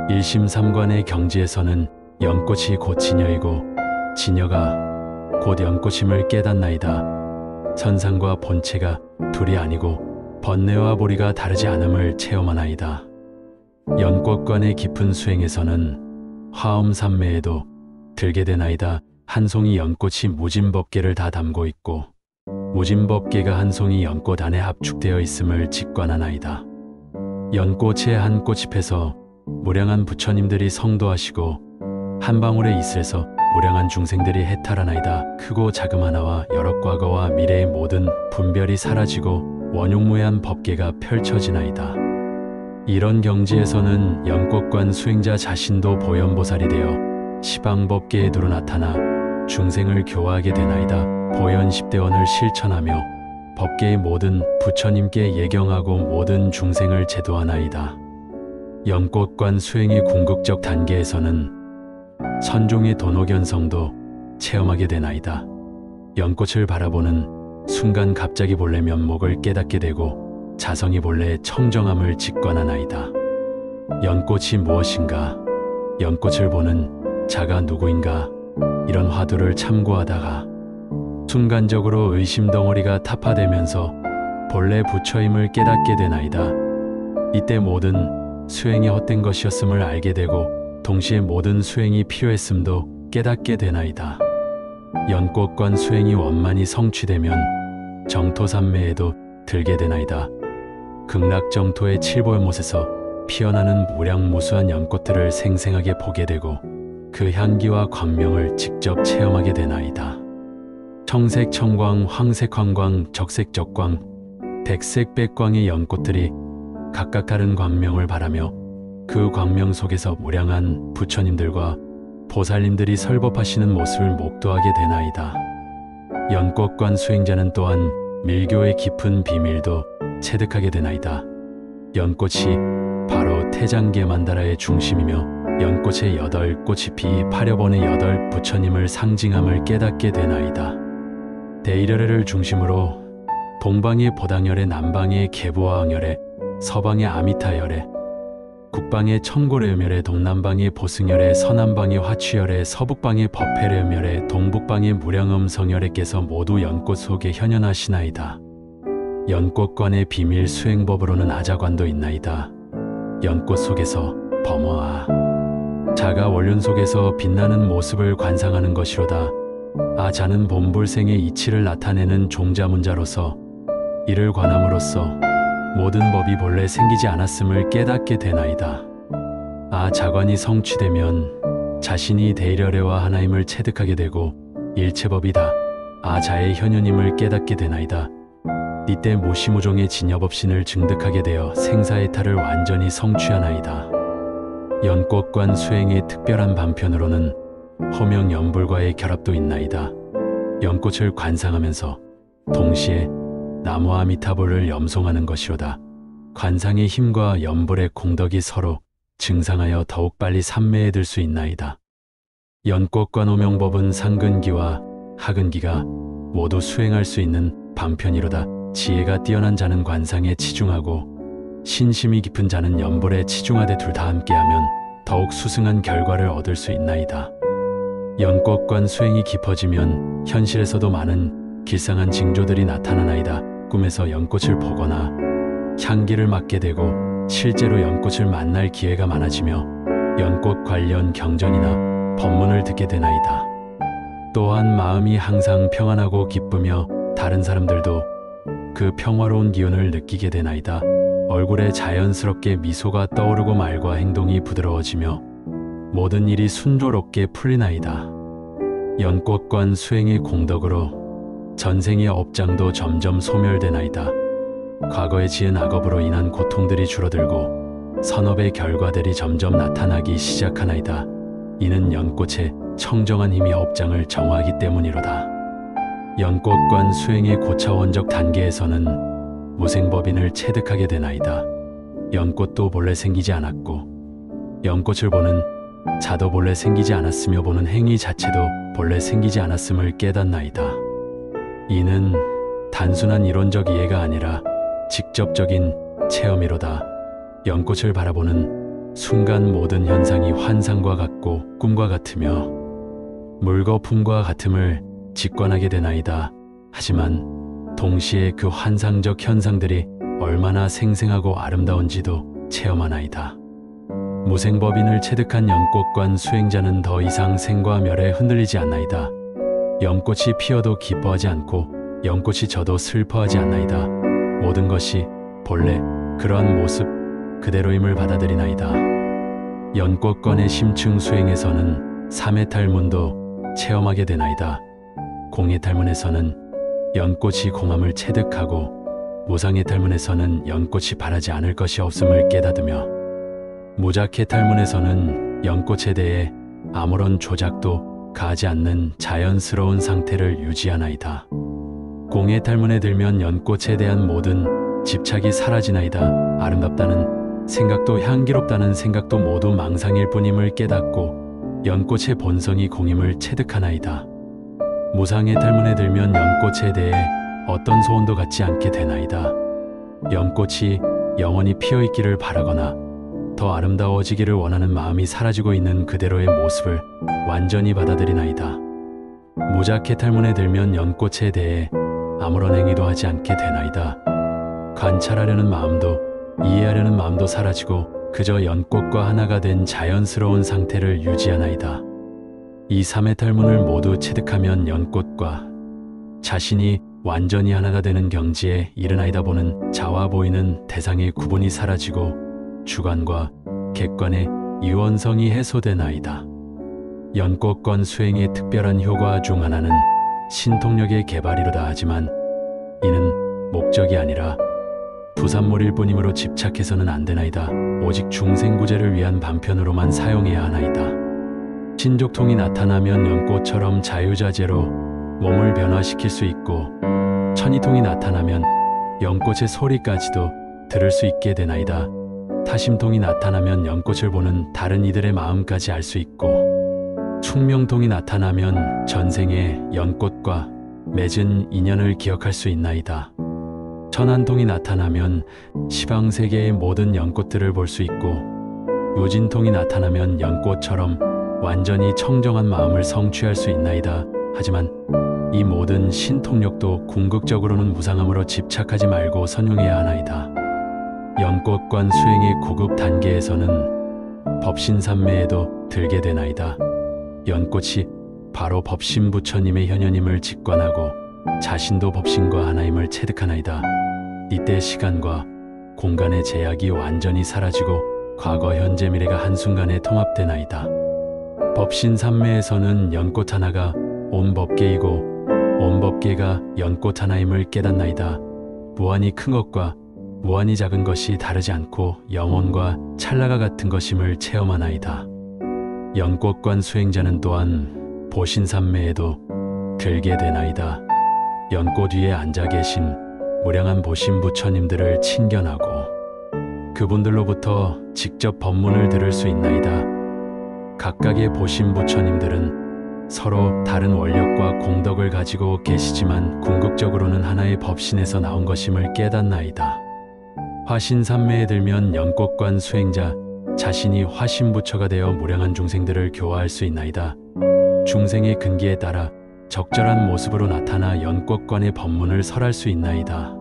Speaker 1: 일심삼관의 경지에서는 연꽃이 곧 진여이고 진여가 곧 연꽃임을 깨닫나이다. 선상과 본체가 둘이 아니고 번뇌와 보리가 다르지 않음을 체험하나이다. 연꽃관의 깊은 수행에서는 화엄삼매에도 들게 되나이다. 한 송이 연꽃이 무진법계를 다 담고 있고 무진법계가 한 송이 연꽃 안에 압축되어 있음을 직관하나이다. 연꽃의 한 꽃잎에서 무량한 부처님들이 성도하시고 한 방울의 이슬에서 무량한 중생들이 해탈하나이다. 크고 작음 하나와 여러 과거와 미래의 모든 분별이 사라지고 원흉무해한 법계가 펼쳐지나이다. 이런 경지에서는 연꽃관 수행자 자신도 보현보살이 되어 시방법계에 두루 나타나 중생을 교화하게 되나이다. 보현십대원을 실천하며 법계의 모든 부처님께 예경하고 모든 중생을 제도하나이다. 연꽃관 수행의 궁극적 단계에서는 선종의 도노견성도 체험하게 되나이다. 연꽃을 바라보는 순간 갑자기 본래 면목을 깨닫게 되고 자성이 본래 청정함을 직관하나이다. 연꽃이 무엇인가? 연꽃을 보는 자가 누구인가? 이런 화두를 참고하다가 순간적으로 의심덩어리가 타파되면서 본래 부처임을 깨닫게 되나이다. 이때 모든 수행이 헛된 것이었음을 알게 되고 동시에 모든 수행이 필요했음도 깨닫게 되나이다. 연꽃관 수행이 원만히 성취되면 정토삼매에도 들게 되나이다. 극락정토의 칠보연못에서 피어나는 무량무수한 연꽃들을 생생하게 보게 되고 그 향기와 광명을 직접 체험하게 되나이다. 청색 청광, 황색 황광, 적색 적광, 백색 백광의 연꽃들이 각각 다른 광명을 바라며 그 광명 속에서 무량한 부처님들과 보살님들이 설법하시는 모습을 목도하게 되나이다. 연꽃관 수행자는 또한 밀교의 깊은 비밀도 체득하게 되나이다. 연꽃이 바로 태장계 만다라의 중심이며 연꽃의 8꽃잎이 8여번의 8 부처님을 상징함을 깨닫게 되나이다. 대일열애를 중심으로 동방의 보당열애, 남방의 계보화왕열애, 서방의 아미타열애, 북방의 천고래음열애, 동남방의 보승열애, 서남방의 화취열애, 서북방의 법회래음열애, 동북방의 무량음성열애께서 모두 연꽃 속에 현현하시나이다. 연꽃관의 비밀 수행법으로는 아자관도 있나이다. 연꽃 속에서 범어아 자가 원륜 속에서 빛나는 모습을 관상하는 것이로다. 아자는 본불생의 이치를 나타내는 종자문자로서 이를 관함으로써 모든 법이 본래 생기지 않았음을 깨닫게 되나이다. 아자관이 성취되면 자신이 대일열애와 하나임을 체득하게 되고 일체법이 다 아자의 현현임을 깨닫게 되나이다. 이때 무시무종의 진여법신을 증득하게 되어 생사해탈을 완전히 성취하나이다. 연꽃관 수행의 특별한 반편으로는 호명 연불과의 결합도 있나이다. 연꽃을 관상하면서 동시에 나무와 미타불을 염송하는 것이로다. 관상의 힘과 연불의 공덕이 서로 증상하여 더욱 빨리 삼매에 들 수 있나이다. 연꽃관 호명법은 상근기와 하근기가 모두 수행할 수 있는 방편이로다. 지혜가 뛰어난 자는 관상에 치중하고 신심이 깊은 자는 연불에 치중하되 둘 다 함께하면 더욱 수승한 결과를 얻을 수 있나이다. 연꽃관 수행이 깊어지면 현실에서도 많은 길상한 징조들이 나타나나이다. 꿈에서 연꽃을 보거나 향기를 맡게 되고 실제로 연꽃을 만날 기회가 많아지며 연꽃 관련 경전이나 법문을 듣게 되나이다. 또한 마음이 항상 평안하고 기쁘며 다른 사람들도 그 평화로운 기운을 느끼게 되나이다. 얼굴에 자연스럽게 미소가 떠오르고 말과 행동이 부드러워지며 모든 일이 순조롭게 풀리나이다. 연꽃관 수행의 공덕으로 전생의 업장도 점점 소멸되나이다. 과거에 지은 악업으로 인한 고통들이 줄어들고 선업의 결과들이 점점 나타나기 시작하나이다. 이는 연꽃의 청정한 힘이 업장을 정화하기 때문이로다. 연꽃관 수행의 고차원적 단계에서는 무생법인을 체득하게 되나이다. 연꽃도 본래 생기지 않았고 연꽃을 보는 자도 본래 생기지 않았으며 보는 행위 자체도 본래 생기지 않았음을 깨닫나이다. 이는 단순한 이론적 이해가 아니라 직접적인 체험이로다. 연꽃을 바라보는 순간 모든 현상이 환상과 같고 꿈과 같으며 물거품과 같음을 직관하게 되나이다. 하지만 동시에 그 환상적 현상들이 얼마나 생생하고 아름다운지도 체험하나이다. 무생법인을 체득한 연꽃관 수행자는 더 이상 생과 멸에 흔들리지 않나이다. 연꽃이 피어도 기뻐하지 않고 연꽃이 져도 슬퍼하지 않나이다. 모든 것이 본래 그러한 모습 그대로임을 받아들이나이다. 연꽃관의 심층 수행에서는 삼해탈문도 체험하게 되나이다. 공해탈문에서는 연꽃이 공함을 체득하고 무상해탈문에서는 연꽃이 바라지 않을 것이 없음을 깨닫으며 무작해탈문에서는 연꽃에 대해 아무런 조작도 가하지 않는 자연스러운 상태를 유지하나이다. 공해탈문에 들면 연꽃에 대한 모든 집착이 사라지나이다. 아름답다는 생각도 향기롭다는 생각도 모두 망상일 뿐임을 깨닫고 연꽃의 본성이 공임을 체득하나이다. 무상해탈문에 들면 연꽃에 대해 어떤 소원도 갖지 않게 되나이다. 연꽃이 영원히 피어있기를 바라거나 더 아름다워지기를 원하는 마음이 사라지고 있는 그대로의 모습을 완전히 받아들이나이다. 무작해탈문에 들면 연꽃에 대해 아무런 행위도 하지 않게 되나이다. 관찰하려는 마음도 이해하려는 마음도 사라지고 그저 연꽃과 하나가 된 자연스러운 상태를 유지하나이다. 이 삼해탈문을 모두 체득하면 연꽃과 자신이 완전히 하나가 되는 경지에 이르나이다. 보는 자와 보이는 대상의 구분이 사라지고 주관과 객관의 이원성이 해소되나이다. 연꽃관 수행의 특별한 효과 중 하나는 신통력의 개발이로다. 하지만 이는 목적이 아니라 부산물일 뿐이므로 집착해서는 안 되나이다. 오직 중생구제를 위한 반편으로만 사용해야 하나이다. 신족통이 나타나면 연꽃처럼 자유자재로 몸을 변화시킬 수 있고 천이통이 나타나면 연꽃의 소리까지도 들을 수 있게 되나이다. 타심통이 나타나면 연꽃을 보는 다른 이들의 마음까지 알 수 있고 충명통이 나타나면 전생의 연꽃과 맺은 인연을 기억할 수 있나이다. 천안통이 나타나면 시방세계의 모든 연꽃들을 볼 수 있고 유진통이 나타나면 연꽃처럼 완전히 청정한 마음을 성취할 수 있나이다. 하지만 이 모든 신통력도 궁극적으로는 무상함으로 집착하지 말고 선용해야 하나이다. 연꽃관 수행의 고급 단계에서는 법신삼매에도 들게 되나이다. 연꽃이 바로 법신부처님의 현현임을 직관하고 자신도 법신과 하나임을 체득하나이다. 이때 시간과 공간의 제약이 완전히 사라지고 과거, 현재, 미래가 한순간에 통합되나이다. 법신삼매에서는 연꽃 하나가 온 법계이고 온 법계가 연꽃 하나임을 깨닫나이다. 무한히 큰 것과 무한히 작은 것이 다르지 않고 영혼과 찰나가 같은 것임을 체험하나이다. 연꽃관 수행자는 또한 보신산매에도 들게 되나이다. 연꽃 위에 앉아 계신 무량한 보신 부처님들을 친견하고 그분들로부터 직접 법문을 들을 수 있나이다. 각각의 보신 부처님들은 서로 다른 원력과 공덕을 가지고 계시지만 궁극적으로는 하나의 법신에서 나온 것임을 깨닫나이다. 화신산매에 들면 연꽃관 수행자 자신이 화신부처가 되어 무량한 중생들을 교화할 수 있나이다. 중생의 근기에 따라 적절한 모습으로 나타나 연꽃관의 법문을 설할 수 있나이다.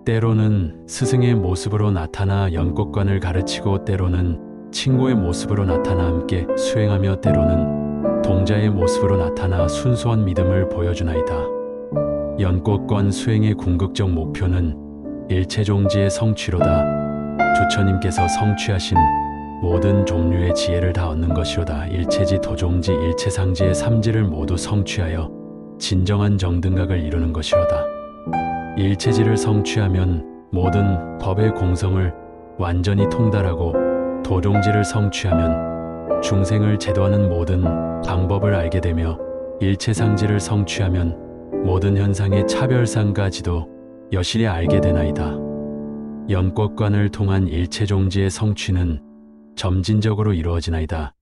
Speaker 1: 때로는 스승의 모습으로 나타나 연꽃관을 가르치고 때로는 친구의 모습으로 나타나 함께 수행하며 때로는 동자의 모습으로 나타나 순수한 믿음을 보여주나이다. 연꽃관 수행의 궁극적 목표는 일체종지의 성취로다. 주처님께서 성취하신 모든 종류의 지혜를 다 얻는 것이로다. 일체지, 도종지, 일체상지의 삼지를 모두 성취하여 진정한 정등각을 이루는 것이로다. 일체지를 성취하면 모든 법의 공성을 완전히 통달하고 도종지를 성취하면 중생을 제도하는 모든 방법을 알게 되며 일체상지를 성취하면 모든 현상의 차별상까지도 여실히 알게 되나이다. 연꽃관을 통한 일체종지의 성취는 점진적으로 이루어지나이다.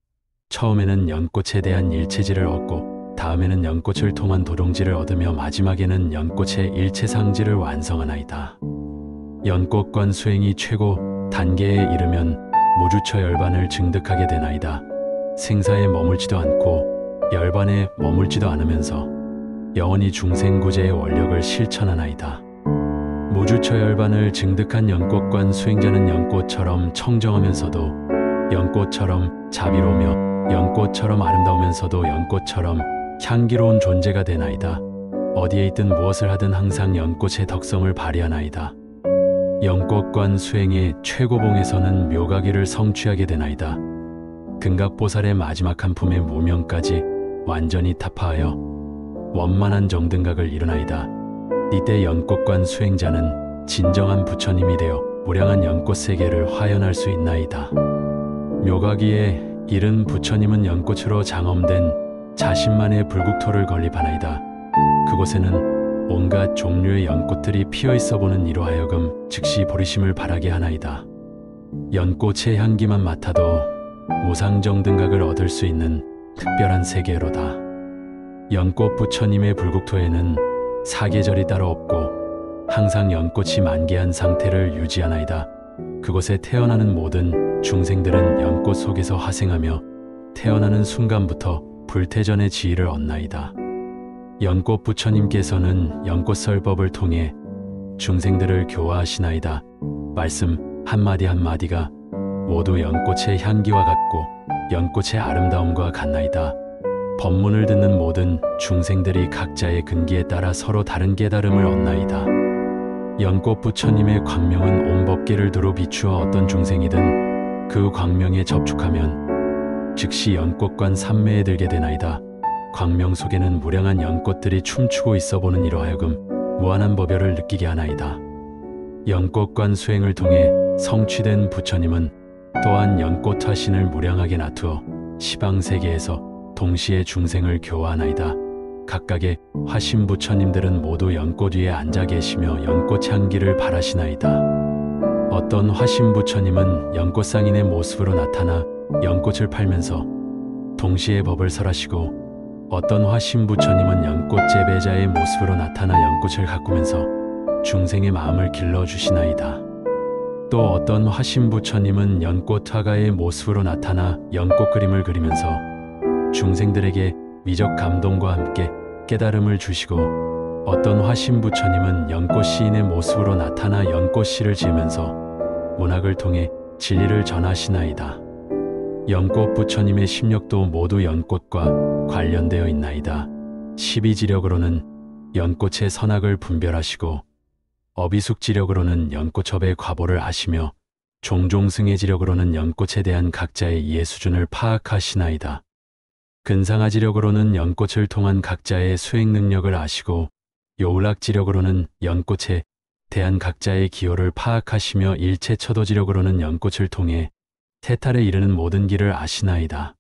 Speaker 1: 처음에는 연꽃에 대한 일체지를 얻고 다음에는 연꽃을 통한 도종지를 얻으며 마지막에는 연꽃의 일체상지를 완성하나이다. 연꽃관 수행이 최고 단계에 이르면 무주처 열반을 증득하게 되나이다. 생사에 머물지도 않고 열반에 머물지도 않으면서 영원히 중생구제의 원력을 실천하나이다. 무주처 열반을 증득한 연꽃관 수행자는 연꽃처럼 청정하면서도 연꽃처럼 자비로우며 연꽃처럼 아름다우면서도 연꽃처럼 향기로운 존재가 되나이다. 어디에 있든 무엇을 하든 항상 연꽃의 덕성을 발휘하나이다. 연꽃관 수행의 최고봉에서는 묘가기를 성취하게 되나이다. 금각보살의 마지막 한 품의 무명까지 완전히 타파하여 원만한 정등각을 이루나이다. 이때 연꽃관 수행자는 진정한 부처님이 되어 무량한 연꽃 세계를 화연할 수 있나이다. 묘가기에 이른 부처님은 연꽃으로 장엄된 자신만의 불국토를 건립하나이다. 그곳에는 온갖 종류의 연꽃들이 피어있어 보는 이로 하여금 즉시 보리심을 바라게 하나이다. 연꽃의 향기만 맡아도 무상정등각을 얻을 수 있는 특별한 세계로다. 연꽃 부처님의 불국토에는 사계절이 따로 없고 항상 연꽃이 만개한 상태를 유지하나이다. 그곳에 태어나는 모든 중생들은 연꽃 속에서 화생하며 태어나는 순간부터 불태전의 지위를 얻나이다. 연꽃 부처님께서는 연꽃설법을 통해 중생들을 교화하시나이다. 말씀 한마디 한마디가 모두 연꽃의 향기와 같고 연꽃의 아름다움과 같나이다. 법문을 듣는 모든 중생들이 각자의 근기에 따라 서로 다른 깨달음을 얻나이다. 연꽃 부처님의 광명은 온 법계를 두루 비추어 어떤 중생이든 그 광명에 접촉하면 즉시 연꽃관 삼매에 들게 되나이다. 광명 속에는 무량한 연꽃들이 춤추고 있어 보는 이로 하여금 무한한 법열을 느끼게 하나이다. 연꽃관 수행을 통해 성취된 부처님은 또한 연꽃 화신을 무량하게 놔두어 시방세계에서 동시에 중생을 교화하나이다. 각각의 화신 부처님들은 모두 연꽃 위에 앉아 계시며 연꽃 향기를 발하시나이다. 어떤 화신 부처님은 연꽃상인의 모습으로 나타나 연꽃을 팔면서 동시에 법을 설하시고 어떤 화신 부처님은 연꽃 재배자의 모습으로 나타나 연꽃을 가꾸면서 중생의 마음을 길러주시나이다. 또 어떤 화신 부처님은 연꽃 화가의 모습으로 나타나 연꽃 그림을 그리면서 중생들에게 미적 감동과 함께 깨달음을 주시고 어떤 화신 부처님은 연꽃 시인의 모습으로 나타나 연꽃 시를 지으면서 문학을 통해 진리를 전하시나이다. 연꽃 부처님의 심력도 모두 연꽃과 관련되어 있나이다. 십이지력으로는 연꽃의 선악을 분별하시고 어비숙지력으로는 연꽃첩의 과보를 아시며 종종승의 지력으로는 연꽃에 대한 각자의 이해 수준을 파악하시나이다. 근상아지력으로는 연꽃을 통한 각자의 수행 능력을 아시고 요울락지력으로는 연꽃의 대한 각자의 기호를 파악하시며 일체 처도지력으로는 연꽃을 통해 태탈에 이르는 모든 길을 아시나이다.